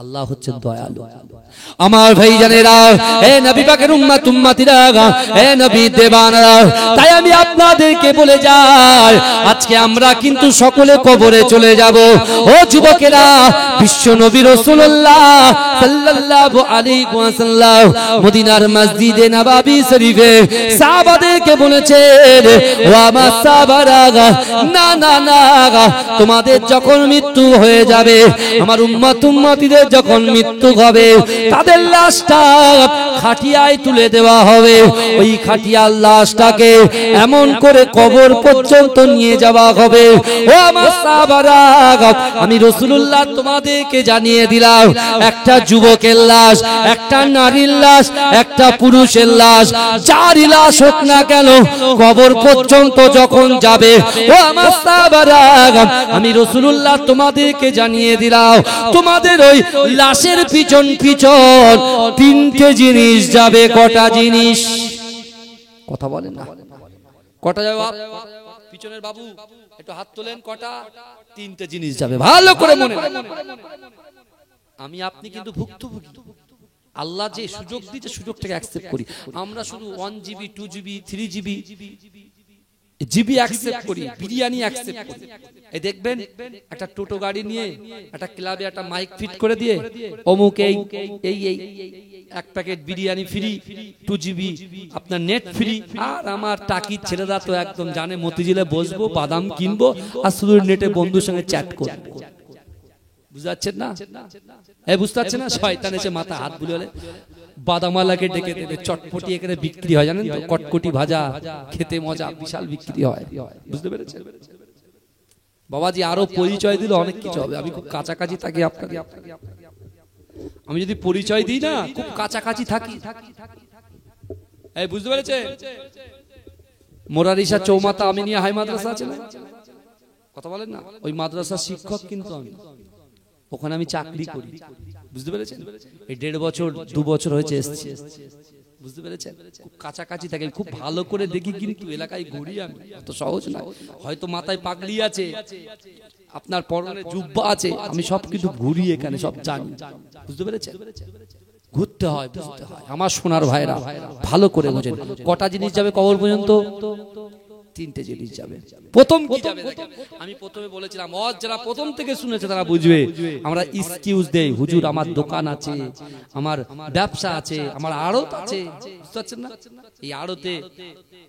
আল্লাহ হচ্ছেন দয়ালু। আমার ভাইজানেরা, হে নবী পাকের উম্মত উম্মতিরা, হে নবী দেবানরা, তাই আমি আপনাদেরকে বলে যাই আজকে আমরা কিন্তু সকলে কবরে চলে যাব। ও যুবকেরা, বিশ্ব নবী রাসূলুল্লাহ সাল্লাল্লাহু আলাইহি ওয়াসাল্লাম মদিনার মসজিদে নববী শরীফে সাহাবাদেরকে বলেছেন, ও আমার সাহাবারা, না না না, তোমাদের যখন মৃত্যু হয়ে যাবে, আমার উম্মত উম্মতিদের যখন মৃত্যু হবে, তাদের লাশটা খাটিয়ায় তুলে দেওয়া হবে। ওই খাটিয়ার লাশটাকে এমন করে কবর পর্যন্ত নিয়ে যাওয়া হবে। ও আমার সাহাবারা, আমি রাসূলুল্লাহ তোমাদেরকে জানিয়ে দিলাম, একটা যুবকের লাশ, একটা নারীর লাশ, একটা পুরুষের লাশ, যারই লাশ হোক না কেন, কবর পর্যন্ত যখন যাবে, ও আমার সাহাবারা, আমি রাসূলুল্লাহ তোমাদেরকে জানিয়ে দিলাম, তোমাদের ওই লাশের পিছন পিছন তিনটে জিনিস যাবে। কটা জিনিস? কথা বলেন না, কটা যাবে? পিছনের বাবু একটু হাত তোলেন। কটা? তিনটে জিনিস যাবে। ভালো করে মনে রাখবেন, আমি আপনি কিন্তু ভুক্তভোগী। আল্লাহ যে সুযোগ দিয়েছে সুযোগটাকে অ্যাকসেপ্ট করি। আমরা শুধু 1GB 2GB 3GB GB accept করি, বিরিয়ানি অ্যাকসেপ্ট করি। এই দেখবেন একটা টোটো গাড়ি নিয়ে একটা ক্লাবে একটা মাইক ফিট করে দিয়ে অমুক এই এই এই এক প্যাকেট বিরিয়ানি ফ্রি, 2GB আপনার নেট ফ্রি। আর আমার টাকি ছেলেরা তো একদম জানে মতিঝিলে বসবো, বাদাম কিনবো আর শুধু নেটে বন্ধুর সঙ্গে চ্যাট করবো। বুঝতে পারছেন না? এই বুঝতে পারছেন না? শয়তান এসে মাথা হাত বুলিয়ে বাদামালাকে ডেকে দেবে, চটপটি এখানে বিক্রি হয়, জানেন তো? কটকটি ভাজা খেতে মজা, বিশাল বিক্রি হয়। বুঝতে পেরেছেন? বাবাজি আরো পরিচয় দিলে অনেক কিছু হবে। আমি খুব কাছাকাছি থাকি আপনাকে, আমি যদি পরিচয় দিই না, খুব কাছাকাছি থাকি। এই বুঝতে পেরেছে? মোরারিসা চৌমাথা আমিনিয়া হাই মাদ্রাসা আছে না? কথা বলেন না? ওই মাদ্রাসার শিক্ষক কিন্তু আমি, ওখানে আমি চাকরি করি। বুঝতে পেরেছেন? এই 1.5 বছর 2 বছর হয়েছে এসেছি। বুঝতে পেরেছেন? খুব কাছাকাছি থাকে, খুব ভালো করে দেখি কিন্তু এলাকায় ঘুরি আমি। এত সহজ না। হয়তো মাথায় পাগড়ি আছে, আপনার পরনে জুব্বা আছে, আমি সব কিছু ঘুরি এখানে, সব জানি। বুঝতে পেরেছেন? ঘুরতে হয়, বুঝতে হয়। আমার সোনার ভাইরা ভালো করে বোঝেন। কটা জিনিস যাবে কবর পর্যন্ত? তিনটে জিনিস যাবে। প্রথম কি যাবে? আমি প্রথমে বলেছিলাম, যারা প্রথম থেকে শুনেছে তারা বুঝবে। আমরা এক্সকিউজ দেই, হুজুর আমার দোকান আছে, আমার ব্যবসা আছে, আমার আড়ত আছে। বুঝতে পারছেন না? এই আড়তে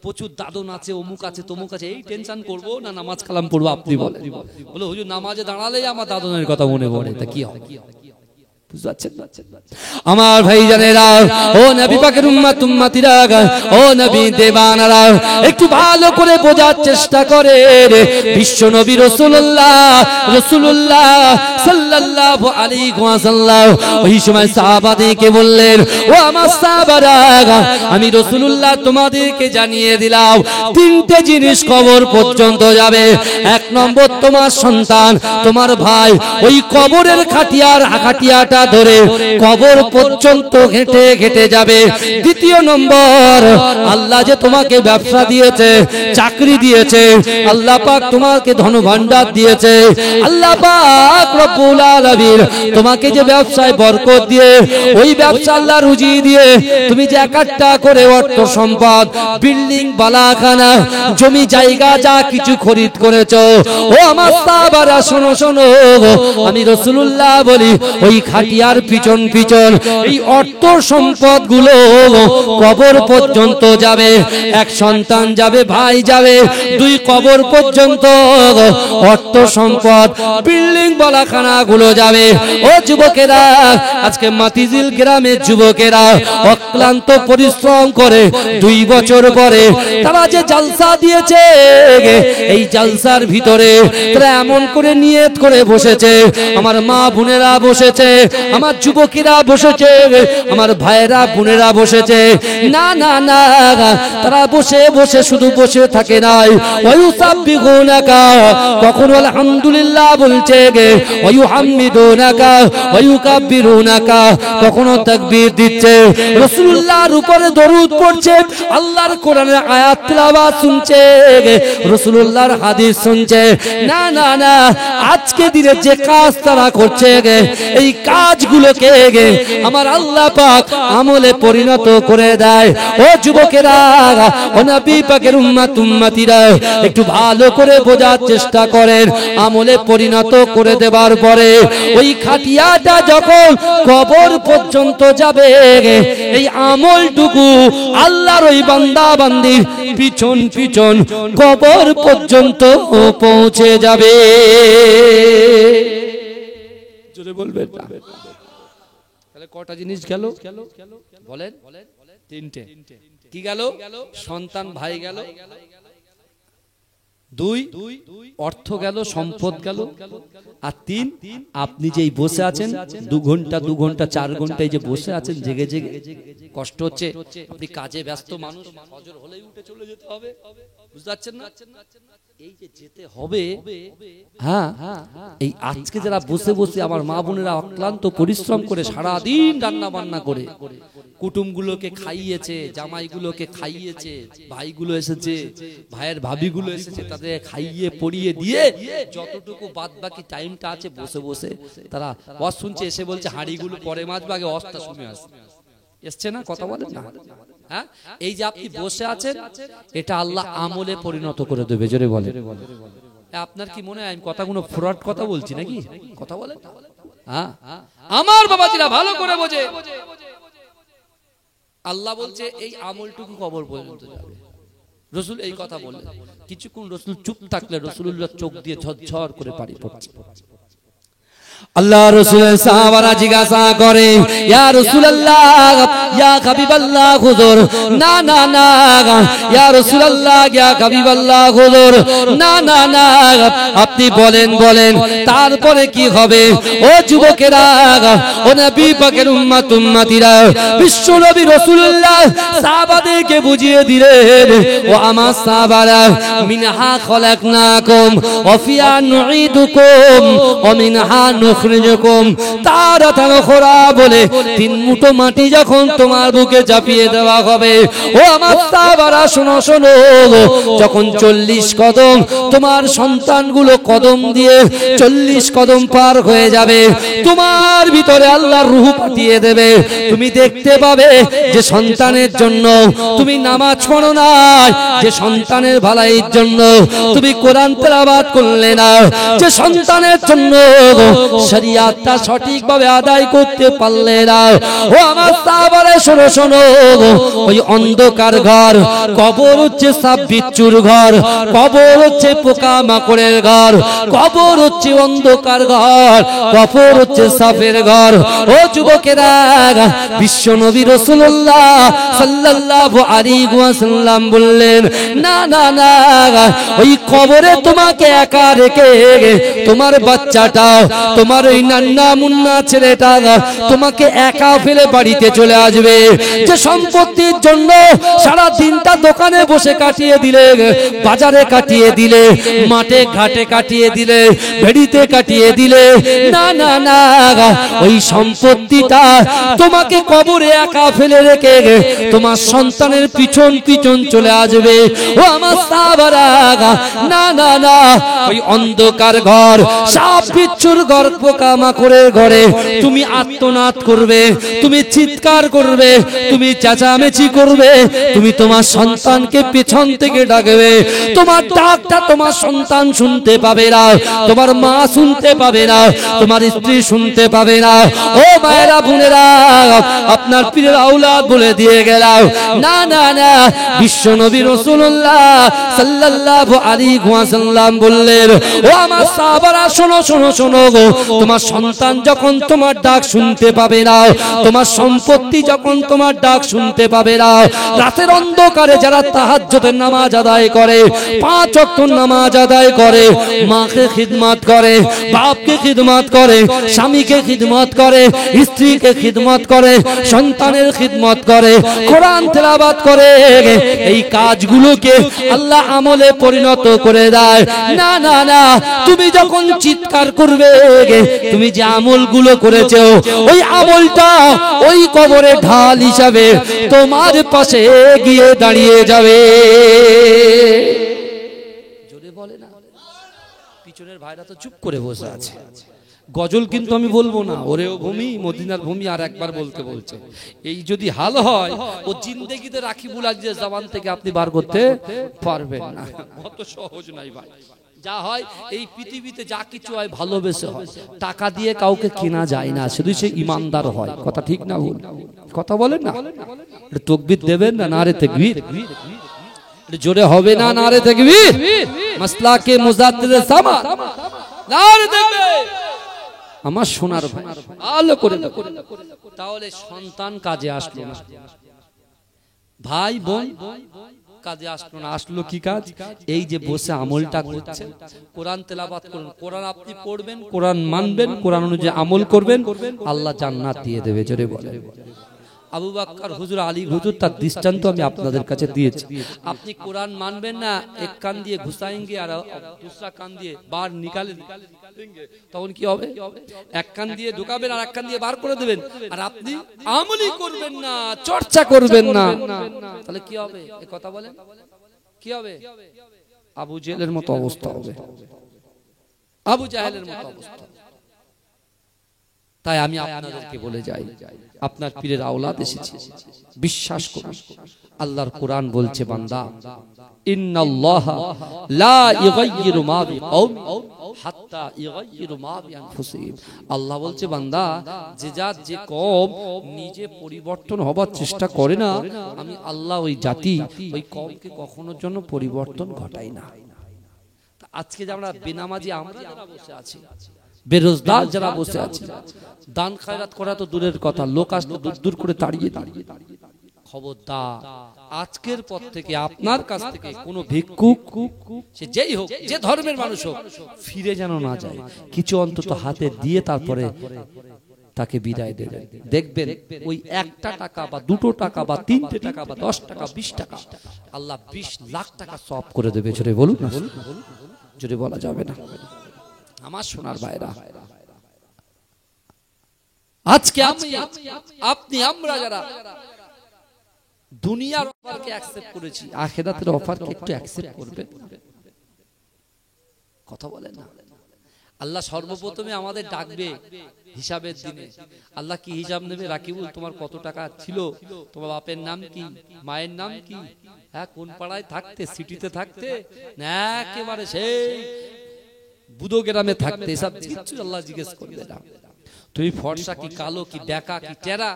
প্রচুর দাদন আছে, অমুক আছে, তমুক আছে। এই টেনশন করবো না নামাজ কালাম পড়বো? আপনি বলে বলে হুজুর নামাজে দাঁড়ালেই আমার দাদনের কথা মনে পড়ে। তা কি হয়? আমার ভাইজানেরা, ও নবী পাকের উম্মত উম্মতিরা, ও নবী দেবানারা, একটু ভালো করে বোঝার চেষ্টা করে। বিশ্ব নবী রাসূলুল্লাহ সাল্লাল্লাহু আলাইহি ওয়াসাল্লাম ওই সময় সাহাবাদেরকে বললেন, ও আমার সাহাবারা, আমি রাসূলুল্লাহ তোমাদেরকে জানিয়ে দিলাম, তিনটে জিনিস কবর পর্যন্ত যাবে। 1 নম্বর, তোমার সন্তান, তোমার ভাই ওই কবরের খাটিয়াটা ধরে কবর পর্যন্ত হেঁটে হেঁটে যাবে। 2 নম্বর, আল্লাহ যে তোমাকে ব্যবসা দিয়েছে, চাকরি দিয়েছে, আল্লাহ পাক তোমাকে ধন ভান্ডার দিয়েছে, আল্লাহ পাক রব্বুল আলামিন তোমাকে যে ব্যবসায় বরকত দিয়ে, ওই ব্যবসা আল্লাহ রুজি দিয়ে তুমি যে একটা করে অর্থ সম্পদ, বিল্ডিং, বালাখানা, জমি জায়গা যা কিছু খরিদ করেছো, ও আমার সাহাবারা শোনো শোনো, আমি রাসূলুল্লাহ বলি, ওই খাটিয়ার পিছন পিছন এই অর্থ সম্পদ গুলো কবর পর্যন্ত যাবে। 1 সন্তান যাবে, ভাই যাবে, 2 কবর পর্যন্ত অর্থ সম্পদ, বিল্ডিং, বালাখানা গুলো যাবে। ও যুবকেরা, আজকে মাতিঝিল গ্রামের যুবকেরা অক্লান্ত পরিশ্রম করে 2 বছর পরে তারা যে জলসা দিয়েছে, এই জলসার ভিতরে তারা এমন করে নিয়ত করে বসেছে, আমার মা বোনেরা বসেছে, আমার যুবকেরা বসেছে, আমার ভাইয়েরা বোনেরা বসেছে। না না না, তারা বসে বসে শুধু বসে থাকে নাই, ওয়ায়ুসাব্বিহুনাকা, কখনো আলহামদুলিল্লাহ বলছে, ওয়ায়ুহাম্মিদুনাকা ওয়ায়ুকাব্বিরুনাকা, কখনো তাকবীর দিচ্ছে, রাসূলুল্লাহর উপরে দরুদ পড়ছে, আল্লাহর কোরআনের আয়াত তিলাওয়াত শুনছে, রাসূলুল্লাহর হাদিস শুনছে। না না না, আজকে দিনে যে কাজ তারা করছে, এই কাজগুলোকে আমার আল্লাহ পাক আমলে পরিণত করে দেয়। ও যুবকেরা, ও নবী পাকের উম্মতিরা, একটু ভালো করে বোঝার চেষ্টা করেন। আমলে পরিণত করে দেবার পরে ওই খাটিয়াটা যখন কবর পর্যন্ত যাবে, এই আমলটুকু আল্লাহর ওই বান্দা বান্দির পিছন পিছন কবর পর্যন্ত পৌঁছে যাবে। জোরে বলবেন না? তাহলে কটা জিনিস গেল বলেন? তিনটে। কি গেল? সন্তান ভাই গেল, দুই অর্থ গেল, সম্পদ গেল, আর তিন আপনি যেই বসে আছেন 2 ঘন্টা 2 ঘন্টা 4 ঘন্টা এই যে বসে আছেন জেগে জেগে, কষ্ট হচ্ছে, আপনি কাজে ব্যস্ত মানুষ, ফজর হলেই উঠে চলে যেতে হবে, বুঝতে পারছেন না? এই যে যেতে হবে, হ্যাঁ, এই আজকে যারা বসে বসে আমার মা বোনেরা অক্লান্ত পরিশ্রম করে সারা দিন রান্না বান্না করে কুটুমগুলোকে খাইয়েছে, জামাইগুলোকে খাইয়েছে, ভাইগুলো এসেছে, ভাইয়ের ভাবিগুলো এসেছে, তাদের খাইয়ে পড়িয়ে দিয়ে যতটুকু বাদ বাকি টাইমটা আছে বসে বসে তারা ওয়াজ শুনছে, এসে বলছে হাঁড়িগুলো পরে মাছবে, আগে ওয়াজটা শুনে আসবে। এসছে না? কথা বলেন না? হ্যাঁ, এই যে আপনি বসে আছেন, এটা আল্লাহ আমলে পরিণত করে দেবে। জোরে বলে। আপনার কি মনে হয় আমি কথাগুলো ফ্রড কথা বলছি নাকি? কথা বলেন। হ্যাঁ, আমার বাবাজিরা ভালো করে বোঝে, আল্লাহ বলছে এই আমলটুকু কবর পর্যন্ত যাবে। রাসূল এই কথা বললেন, কিছুক্ষণ রাসূল চুপ থাকলে রাসূলুল্লাহ চোখ দিয়ে ঝরঝর করে পানি পড়ছে। আল্লাহ রাসূলের সাহাবারা জিজ্ঞাসা করে, ইয়া রাসূলুল্লাহ, ইয়া হাবিবাল্লাহ হুজুর, না না না, ইয়া রাসূলুল্লাহ, ইয়া হাবিবাল্লাহ হুজুর, না না না, আপনি বলেন বলেন তারপরে কি হবে? ও যুবকেরা, ও নবী পাকের উম্মতিরা, বিশ্ব নবী রাসূলুল্লাহ সাহাবাদেরকে বুঝিয়ে দিলেন, ও আমার সাহাবারা, মিনহা খলাকনাকুম ওয়া ফিহা নুঈদুকুম ওয়া মিনহা নুখরিজুকুম তারাতান উখরা, বলে 3 মুঠো মাটি যখন তোমার বুকে চাপিয়ে দেওয়া হবে, ও আমার সাহাবারা শোনো শোনো, যখন 40 কদম তোমার সন্তানগুলো কদম দিয়ে 40 কদম পার হয়ে যাবে, তোমার ভিতরে আল্লাহর রূহ পাঠিয়ে দেবে। তুমি দেখতে পাবে যে সন্তানের জন্য তুমি নামাজ পড়ো না, যে সন্তানের ভালাইয়ের জন্য তুমি কোরআন তেলাওয়াত করলে না, যে সন্তানের জন্য শরিয়াতটা সঠিকভাবে আদায় করতে পারলে না, ও আমার সাহাবারা শোনো শোনো, ওই অন্ধকার ঘর, কবর হচ্ছে সাপ বিচ্ছুর ঘর, কবর হচ্ছে পোকা মাকড়ের ঘর, কবর হচ্ছে অন্ধকার ঘর, কবর হচ্ছে সাপের ঘর। ও যুবকেরা, বিশ্ব নবী রাসূলুল্লাহ সাল্লাল্লাহু আলাইহি ওয়াসাল্লাম বললেন, না না না, ওই কবরে তোমাকে একা রেখে তোমার বাচ্চাটা, তোমার ওই নান্না মুন্না ছেলেটা তোমাকে একা ফেলে বাড়িতে চলে আসবে। যে সম্পত্তির জন্য সারা দিনটা দোকানে বসে কাটিয়ে দিলে, বাজারে কাটিয়ে দিলে, মাঠে ঘাটে কাটিয়ে দিলে, ভেড়িতে কাটিয়ে দিলে, না না না, ওই সম্পত্তিটা তোমাকে কবরে একা ফেলে রেখে তোমার সন্তানের পিছন পিছন চলে আসবে। ও আমার সাহাবারা, না না না, ওই অন্ধকার ঘর, সাপ বিচ্ছুর ঘর, পোকা মাকড়ের ঘরে তুমি আর্তনাদ করবে, তুমি চিৎকার করবে, তুমি চেঁচামেচি করবে, তুমি তোমার সন্তানকে পেছন থেকে ডাকবে, তোমার ডাকটা তোমার সন্তান শুনতে পাবে না, তোমার মা শুনতে পাবে না, তোমার স্ত্রী শুনতে পাবে না। ও মায়েরা বোনেরা, আপনার পীরের আওলাদ বলে দিয়ে গেলাম। না না না, বিশ্ব নবী রাসূলুল্লাহ সাল্লাল্লাহু আলাইহি ওয়াসাল্লাম বললেন, ও আমার সাহাবারা শোনো শোনো শোনো গো, তোমার সন্তান যখন তোমার ডাক শুনতে পাবে না, তোমার সম্পত্তি যখন তোমার ডাক শুনতে পাবে না, রাতের অন্ধকারে যারা তাহাজ্জুদের নামাজ আদায় করে, 5 ওয়াক্ত নামাজ আদায় করে, মাকে খিদমত করে, বাপকে খিদমত করে, স্বামীকে খিদমত করে, স্ত্রীকে খিদমত করে, সন্তানের খিদমত করে, কোরআন তেলাওয়াত করে, এই কাজগুলোকে আল্লাহ আমলে পরিণত করে দেয়। না না না, তুমি যখন চিৎকার করবে, তুমি যে আমলগুলো করেছো ওই আমলটা ওই কবরে ঢাল হিসাবে তোমার পাশে গিয়ে দাঁড়িয়ে যাবে। জোরে বলে না, পিছনের ভাইরা তো চুপ করে বসে আছে। গজল কিন্তু আমি বলবো না, ওরেও ভূমি মদিনার ভূমি আর একবার বলতে বলছে। এই যদি হাল হয়, ও জিন্দেগিতে রাকিবুল আজিজের জবান থেকে আপনি বার করতে পারবেন না। অত সহজ নাই ভাই। যা হয় এই পৃথিবীতে, যা কিছু হয় ভালোবেসে হয়, টাকা দিয়ে কাউকে কেনা যায় না, শুধু সে ইমানদার হয়। কথা ঠিক না ভুল? কথা বলেন না? তাকবীর দেবেন না? নারে তাকবীর। জোরে হবে না নারে তাকবীর? মাসলাকে মুজাদ্দিদের সামা নারে তাকবীর। আমার সোনার ভাই ভালো করে, তাহলে সন্তান কাজে আসলো না, ভাই বোন কাজে আসলো না, আসলো কি কাজ? এই যে বসে আমলটা করছেন, কোরআন তেলাওয়াত করুন, কোরআন আপনি পড়বেন, কোরআন মানবেন, কোরআন অনুযায়ী আমল করবেন, আল্লাহ জান্নাত দিয়ে দেবে। জোরে বলেন। আবু বকর হুজুর, আলী হুজুর, তার দৃষ্টান্ত আমি আপনাদের কাছে দিয়েছি। আপনি কোরআন মানবেন না, এক কান দিয়ে ঘুষাएंगे আর दूसरा কান দিয়ে বার নিকালে দেंगे, তখন কি হবে? এক কান দিয়ে ঢোকাবেন আর এক কান দিয়ে বার করে দেবেন, আর আপনি আমলই করবেন না, চর্চা করবেন না, তাহলে কি হবে? এই কথা বলেন, কি হবে? আবু জেহেলের মতো অবস্থা হবে, আবু জাহেলের মতো অবস্থা। তাই আমি আপনাদেরকে বলে যাই, আপনার পীরের আওলাদ এসেছে, বিশ্বাস করুন, আল্লাহর কোরআন বলছে, বান্দা ইন্নাল্লাহা লা ইউগাইয়িরু মা বিকওমি হাত্তা ইউগাইয়িরু মা বিআনফুসিহিম। আল্লাহ বলছে, বান্দা, যে জাত যে কওম নিজে পরিবর্তন হবার চেষ্টা করে না, আমি আল্লাহ ওই জাতি ওই কওমকে কখনোর জন্য পরিবর্তন ঘটাই না। আজকে যে আমরা বেনামাজি আমরা যারা বসে আছি, বেরোজগার যারা বসে আছে, দান খায়রাত করা তো দূরের কথা, লোক আসলে দূর দূর করে তাড়িয়ে দাঁড়িয়ে। খবরদার, আজকের পর থেকে আপনার কাছ থেকে কোনো ভিক্ষুক, সে যেই হোক, যে ধর্মের মানুষ হোক, ফিরে যেন না যায়, কিছু অন্তত হাতে দিয়ে তারপরে তাকে বিদায় দেবেন। দেখবেন ওই 1 টাকা বা 2 টাকা বা 3 টাকা বা 10 টাকা 20 টাকা আল্লাহ 20 লাখ টাকা সওয়াব করে দেবে। জোরে বলুন না, জোরে বলা যাবে না। আমার সোনার ভাইরা, আজকে আপনি আমরা যারা দুনিয়ার অফারকে অ্যাকসেপ্ট করেছি, আখিরাতের অফারকে একটু অ্যাকসেপ্ট করবেন। কথা বলেন না? আল্লাহ সর্বপ্রথমে আমাদের ডাকবে হিসাবের দিনে। আল্লাহ কি হিসাব নেবে? রাকিবুল, তোমার কত টাকা ছিল, তোমার বাপের নাম কি, মায়ের নাম কি, হ্যাঁ কোন পাড়ায় থাকতে, সিটিতে থাকতে না একেবারে সেই বুদো গ্রামে থাকতে, এসব কিছু আল্লাহ জিজ্ঞেস করবে না। তুমি ফর্সা কি কালো কি বেকা কি টেরা,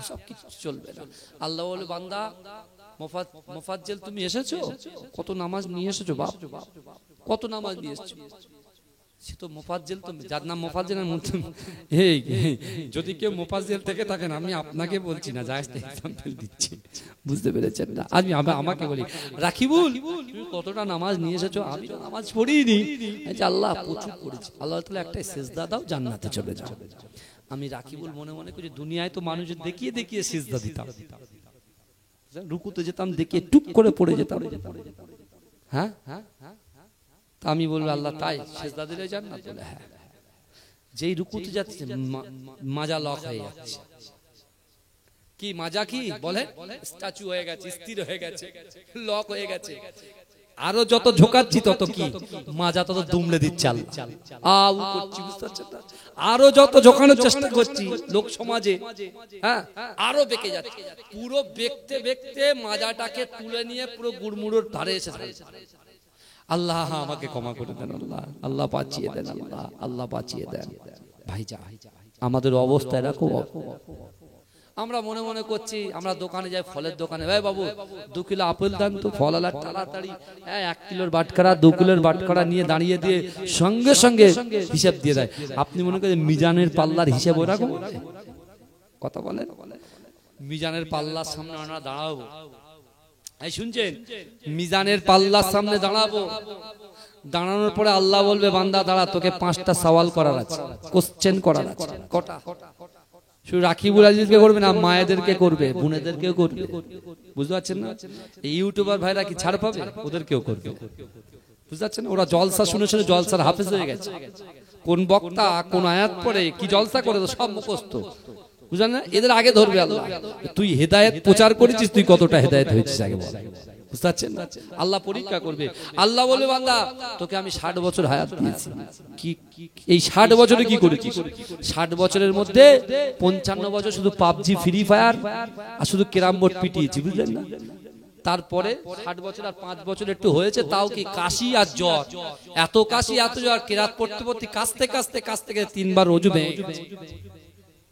সব কিছু চলবে না। আল্লাহ বলে, বান্দা মোফাজ্জেল তুমি এসেছো, কত নামাজ নিয়ে এসেছো বাপ, কত নামাজ নিয়ে এসেছো। সে তো মোফাজ্জেল, তো যার নাম মোফাজ্জেল, এই যদি কেউ মোফাজ্জেল থেকে থাকেন, আমি আপনাকে বলছি না, জায়েজ এক্সাম্পল দিচ্ছি, বুঝতে পেরেছেন না? আমি আমাকে বলি, রাকিবুল তুমি কতটা নামাজ নিয়ে এসেছো? আমি তো নামাজ পড়িনি। আল্লাহ প্রচুর পড়েছি। আল্লাহ তাআলা একটা সিজদা দাও, জান্নাতে চলে যাও। আমি রাকিবুল মনে মনে করি, দুনিয়ায় তো মানুষের দেখিয়ে দেখিয়ে সিজদা দিতাম, রুকুতে যেতাম, দেখিয়ে টুক করে পড়ে যেতাম। হ্যাঁ হ্যাঁ, আমি বলবো, আল্লাহ তাই সিজদা দিলে জান্নাত? বলে হ্যাঁ। যেই রুকুতে যাচ্ছে মাজা লক হয়ে যাচ্ছে। কি মাজা? কি বলে? স্ট্যাচু হয়ে গেছে, স্থির হয়ে গেছে, লক হয়ে গেছে। আরো যত ঝোকাচ্ছি তত কি মাজা তত দুমড়ে দিচ্ছে, আউ করছি, বুঝতে পারছেন না? আরো যত ঝোকানোর চেষ্টা করছি লোক সমাজে, হ্যাঁ আরো বেঁকে যাচ্ছে। পুরো বেঁকতে বেঁকতে মাজাটাকে তুলে নিয়ে পুরো গুড়মুড়োর ধারে এসে ধরেছে। আল্লাহ আমাকে ক্ষমা করে দেন, আল্লাহ আল্লাহ বাঁচিয়ে দেন, আল্লাহ আল্লাহ বাঁচিয়ে দেন। ভাইজা, আমাদের অবস্থা এরকম। আমরা মনে মনে করছি, আমরা দোকানে যাই, ফলের দোকানে, ভাই বাবু 2 কিলো আপেল দেন তো। ফলওয়ালা তাড়াতাড়ি 1 কিলোর বাটখারা 2 কিলোর বাটখারা নিয়ে দাঁড়িয়ে দিয়ে সঙ্গে সঙ্গে হিসাব দিয়ে দেয়। আপনি মনে করেন মিজানের পাল্লার হিসাব ওরকম কথা বলেন? মিজানের পাল্লার সামনে আমরা দাঁড়াবো, এই শুনছেন, মিজানের পাল্লার সামনে দাঁড়াবো, দাঁড়ানোর পরে আল্লাহ বলবে বান্দা দাঁড়া, তোকে 5টা সওয়াল করার আছে, কোশ্চেন করার আছে। কটা? শুধু রাকিবুল আজিজকে করবে না, মায়েদেরকে করবে, বোনেদেরকেও করবে। বুঝতে পারছেন না? এই ইউটিউবার ভাইরা কি ছাড় পাবে? ওদেরকেও করবে। বুঝতে পারছেন? ওরা জলসা শুনে শুনে জলসার হাফেজ হয়ে গেছে। কোন বক্তা কোন আয়াত পড়ে কি জলসা করে সব মুখস্থ। বুঝলেন না? এদের আগে ধরবে আল্লাহ। তুই হেদায়েত প্রচার করেছিস, তুই কতটা হেদায়েত হয়েছিস আগে বল। বুঝতে পারছেন? আল্লাহ পরীক্ষা করবে। আল্লাহ বলবে বান্দা তোকে আমি 60 বছর হায়াত দিয়েছি, কি এই 60 বছরে কি করেছিস? 60 বছরের মধ্যে 55 বছর শুধু পাবজি ফ্রি ফায়ার আর শুধু ক্যারাম বোর্ড পিটিয়েছি। বুঝলেন না? তারপরে 60 বছর আর 5 বছর একটু হয়েছে, তাও কি কাশি আর জ্বর, এত কাশি এত জ্বর, কেরাত পড়তে পড়তে কাশতে কাশতে কাশতে 3বার ওযু ভেঙে গেছে।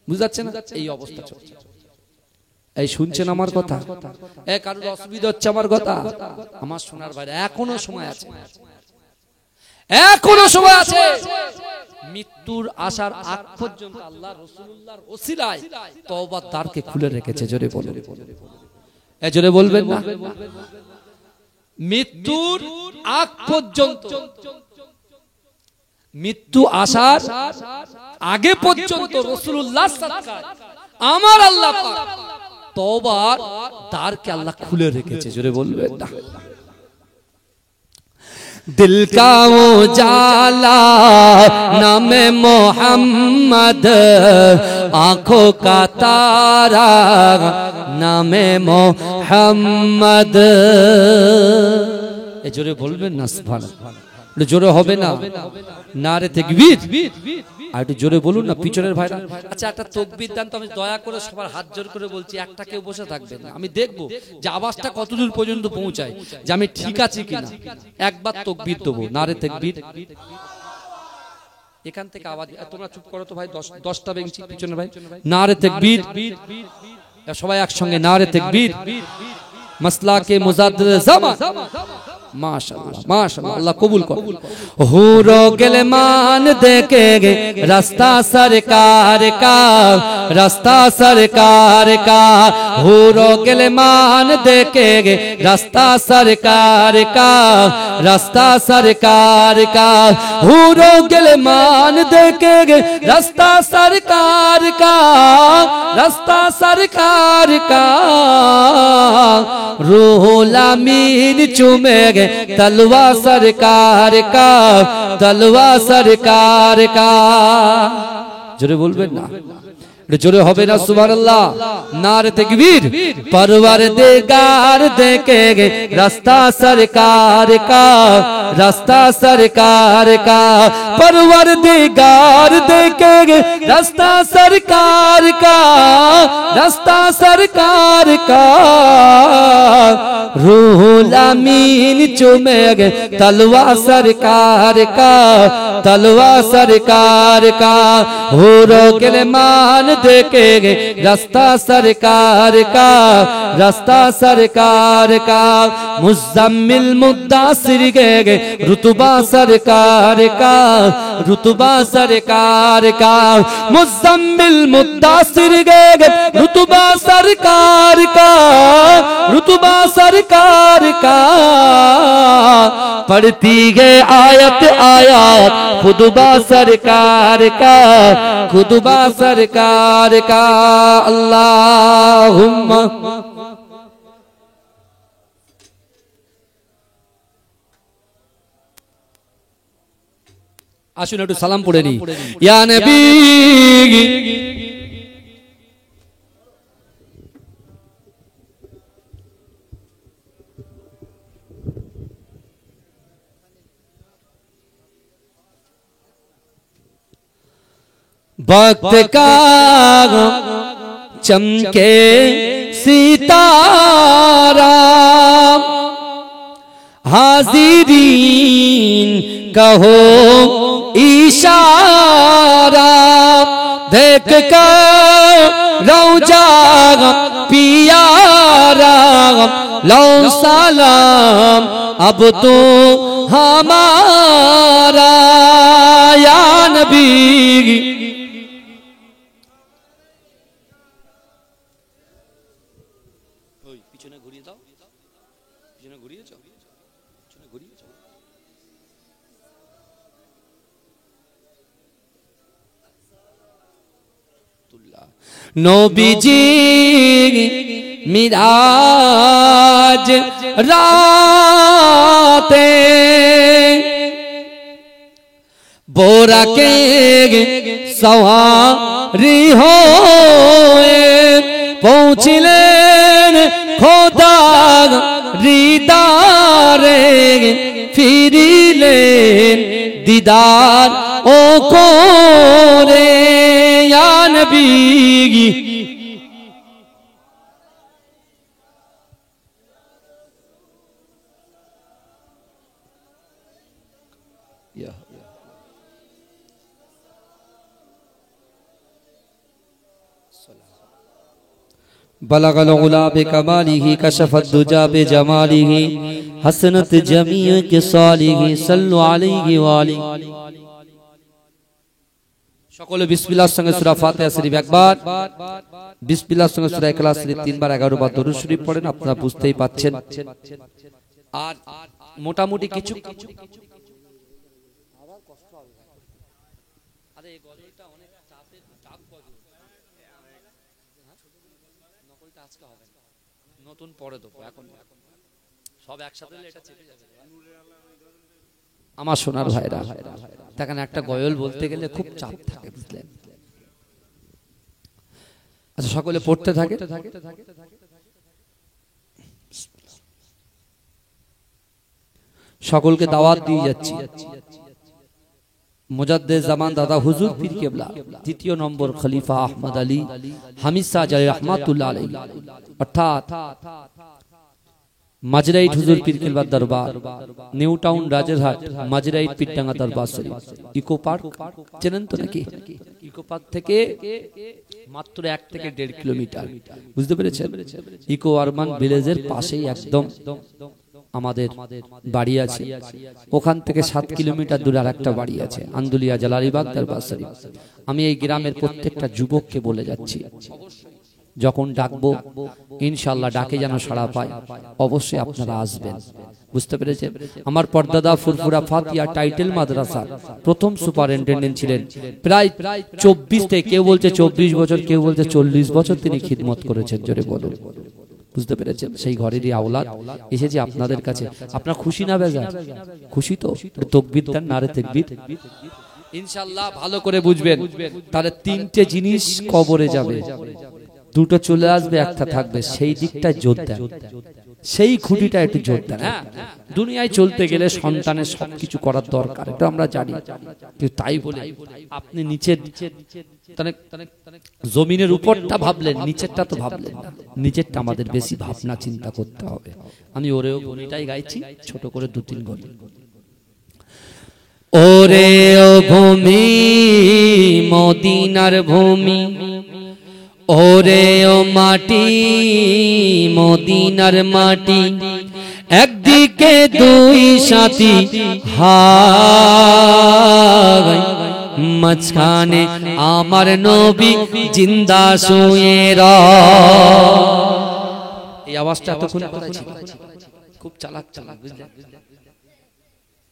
বুঝতে পারছেন? এই অবস্থা চলছে। এই শুনছেন আমার কথা? কারোর অসুবিধা হচ্ছে আমার কথা? আমার শোনার বাইরে এখনো সময় আছে, এখনো সময় আছে। মৃত্যুর আসার আগ পর্যন্ত আল্লাহ রাসূলুল্লাহর ওসিলায় তওবার দ্বারকে খুলে রেখেছে। জোরে বলুন, জোরে বলবেন না? মৃত্যুর আগ পর্যন্ত, মৃত্যু আসার আগে পর্যন্ত রাসূলুল্লাহ সাল্লাল্লাহু আমার আল্লাহ পাক তওবার দ্বারকে আল্লাহ খুলে রেখেছে। জোরে বলবেন না? दिल का उजाला नामे मोहम्मद, आंखों का तारा नामे मोहम्मद। ए जोरे बोलबेन ना सुबहानाल्लाह? জোরে হবে না? নারে তাকবীর। আর একটু জোরে বলুন না পিছনের ভাইরা। আচ্ছা একটা তাকবীর দেন তো, আমি দয়া করে সবার হাত জোর করে বলছি, একটা কেউ বসে থাকবেন না, আমি দেখব যে আওয়াজটা কতদূর পর্যন্ত পৌঁছায়, যে আমি ঠিক আছি কিনা। একবার তাকবীর দেব, নারে তাকবীর। এখান থেকে আওয়াজ, তোমরা চুপ করো তো ভাই, 10টা বেঞ্চি পিছনের ভাই, নারে তাকবীর। সবাই একসঙ্গে নারে তাকবীর। মাসলা কে মুজাদ্দিদ জামান, माशाअल्लाह माशाअल्लाह, अल्लाह कबूल कर। हूरो गिलमान देखेंगे रास्ता सरकार का, रास्ता सरकार का। हूरो गिलमान देखेंगे रास्ता सरकार का, रास्ता सरकार का। हूरो गिलमान देखेंगे रास्ता सरकार का, रास्ता सरकार का। रूहुल अमीन चूमेंगे तलवा सरकार का, तलवा सरकार का। जोरे बोलबेन ना? जोरे होबे ना सुबहानाल्लाह? नारे तकबीर। परवरदिगार देखेंगे रास्ता सरकार का, रास्ता सरकार का। परवरदिगार देखेंगे रास्ता सरकार का, रास्ता सरकार का। रूहुल अमीन चूमेंगे तलवा सरकार का, तलवा सरकार का। हूरो गिलमान देखेंगे रास्ता सरकार का, रास्ता सरकार का। मुज़म्मिल मुद्दासिर गए रुतबा सरकार का, रुतबा सरकार का। मुज़म्मिल मुद्दासिर गए रुतबा सरकार का, रुतबा सरकार का। पढ़ती गए आयत आयत खुतबा सरकार का, खुतबा सरकार का। अल्लाहुम्मा আসুন একটু সালাম পড়ে নি। ইয়া নবী वक्त का चमके सितारा, हाजिरीन कहो इशारा। देख कर रौजा लो सलाम अब तो हमारा या नबी। পিছনে ঘুরিয়ে দাও, পিছনে ঘুরিয়েছো, পিছনে ঘুরিয়েছো। নবীজি মিরাজ রাতে বোরাকে সওয়ারি হয়ে পৌঁছিলেন খোদা দিদারে, ফিরিলেন দিদার ও করে ইয়া নবী। बलगल उला बिकमालिही कशफत दुजा बिजमालिही हसनत जमीअ के सालिही सल्लु अलैहि व आलिहि। সকলে বিসমিল্লাহর সঙ্গে সূরা ফাতিহা শরীফ একবার, বিসমিল্লাহর সঙ্গে সূরা ইখলাস শরীফ তিনবার 11 বার দরুদ শরীফ পড়েন। আপনারা বুঝতেই পাচ্ছেন। আর মোটামুটি কিছু নতুন পরে দেবো, এখন সব একসাথে এটা চেপে যাবে। আমার সোনার ভাইরা, দেখেন একটা গয়ল বলতে গেলে খুব চাপ থাকে, বুঝলেন? আচ্ছা সকলে পড়তে থাকে। সকলকে দাওয়াত দিয়ে যাচ্ছি। মুজাদ্দিদ জামান দাদা হুজুর পীর কেবলা দ্বিতীয় নম্বর খলিফা আহমদ আলী হামিদ শাহ জালি রহমাতুল্লাহ আলাইহি, অর্থাৎ মাজরাইট হুজুর পীর কেবলার দরবার, নিউ টাউন রাজেরহাট, মাজরাইট পীরডাঙ্গা দরবার শরীফ, ইকো পার্ক চেনেন তো নাকি? ইকো পার্ক থেকে মাত্র 1 থেকে 1.5 কিলোমিটার, বুঝতে পেরেছেন? ইকো আরবান ভিলেজের পাশেই একদম আমাদের বাড়ি আছে। ওখান থেকে 7 কিলোমিটার দূরে আরেকটা বাড়ি আছে, আন্দুলিয়া জালালিবাগ দরবার শরীফ। আমি এই গ্রামের প্রত্যেকটা যুবককে বলে যাচ্ছি, যখন ডাকবো ইনশাআল্লাহ ডাকে যেন সাড়া পায়, অবশ্যই আপনারা আসবেন, বুঝতে পেরেছেন? আমার পর্দাদা ফুরফুরা ফাতিহা টাইটেল মাদ্রাসার প্রথম সুপারিনটেন্ডেন্ট ছিলেন। প্রায় 24 থেকে, কেউ বলছে 24 বছর, কেউ বলছে 40 বছর তিনি খিদমত করেছেন। জোরে বলুন, বুঝতে পেরেছেন? সেই ঘরেরই আওলাদ এসেছে আপনাদের কাছে। আপনারা খুশি না বেজার? খুশি তো? তাকবীর দেন, নারে তাকবীর। ইনশাআল্লাহ ভালো করে বুঝবেন, তাহলে 3টে জিনিস কবরে যাবে, 2টো চলে আসবে, একটা থাকবে। সেই দিকটা জোর দেন, সেই খুঁটিটা একটু জোর দেন। হ্যাঁ, দুনিয়ায় চলতে গেলে সন্তানের সবকিছু করার দরকার, এটা আমরা জানি, কিন্তু তাই বলে আপনি নিচের জমিনের উপরটা ভাবলেন, নিচেরটা তো ভাবলেন না। নিচেরটা আমাদের বেশি ভাবনা চিন্তা করতে হবে। আমি ওরেও গণিটাই গাইছি ছোট করে 2-3 গণি। ওরে ও ভূমি মদিনার ভূমি, ওরে ও মাটি মদিনার মাটি, একদিকে 2 সাথী হায়, মাঝখানে আমার নবী জিন্দা শুয়ে রয়। এই আওয়াজটা এতক্ষণ করেছি, খুব চালাক চালাক, বুঝলে?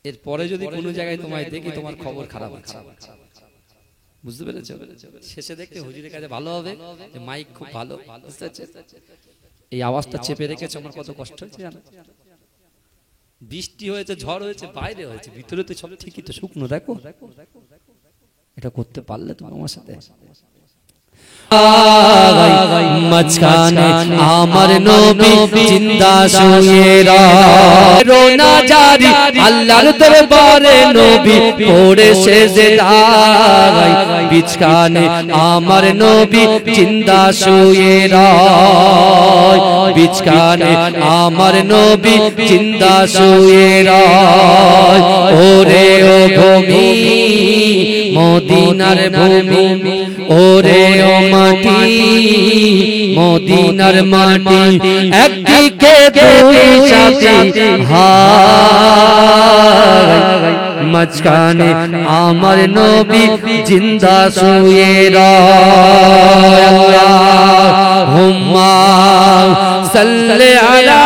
এরপরে যদি কোনো জায়গায় তোমায় দেখি তোমার খবর খারাপ আছে, বুঝতে পেরেছো? শেষে দেখতে হুজুরের কাছে ভালো হবে যে মাইক খুব ভালো, বুঝতে পারছেন? এই আওয়াজটা চেপে রেখেছে, আমার কত কষ্ট হয়েছে জানো? বৃষ্টি হয়েছে, ঝড় হয়েছে, বাইরে হয়েছে, ভিতরে তো সব ঠিকই তো শুকনো। দেখো এটা করতে পারলে তুমি আমার সাথে। মাঝখানে আমার নবী জিন্দা শুয়ে রোনা জারি, আল্লাহর দরবারে নবী পড়ে সেজদায়, বিছখানে আমার নবী জিন্দা শুয়ে রয়, বিছখানে আমার নবী জিন্দা শুয়ে রয়। ওরে ও ভূমি মদিনার ভূমি, ওরে ও মাটি মদিনার মাটি একদিকে দুই সাথে হায় মাঝখানে আমার নবী জিন্দা শুয়ে রয় আল্লাহুম্মা সাল্লি আলা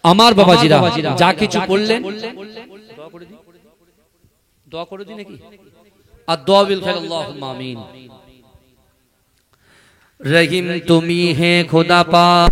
আমার বাবাজিরা যা কিছু বললেন দোয়া করে দিন নাকি আর দোয়া বিল খাইর আল্লাহুম্মা আমিন। রহিম তুমি হে খোদা পাক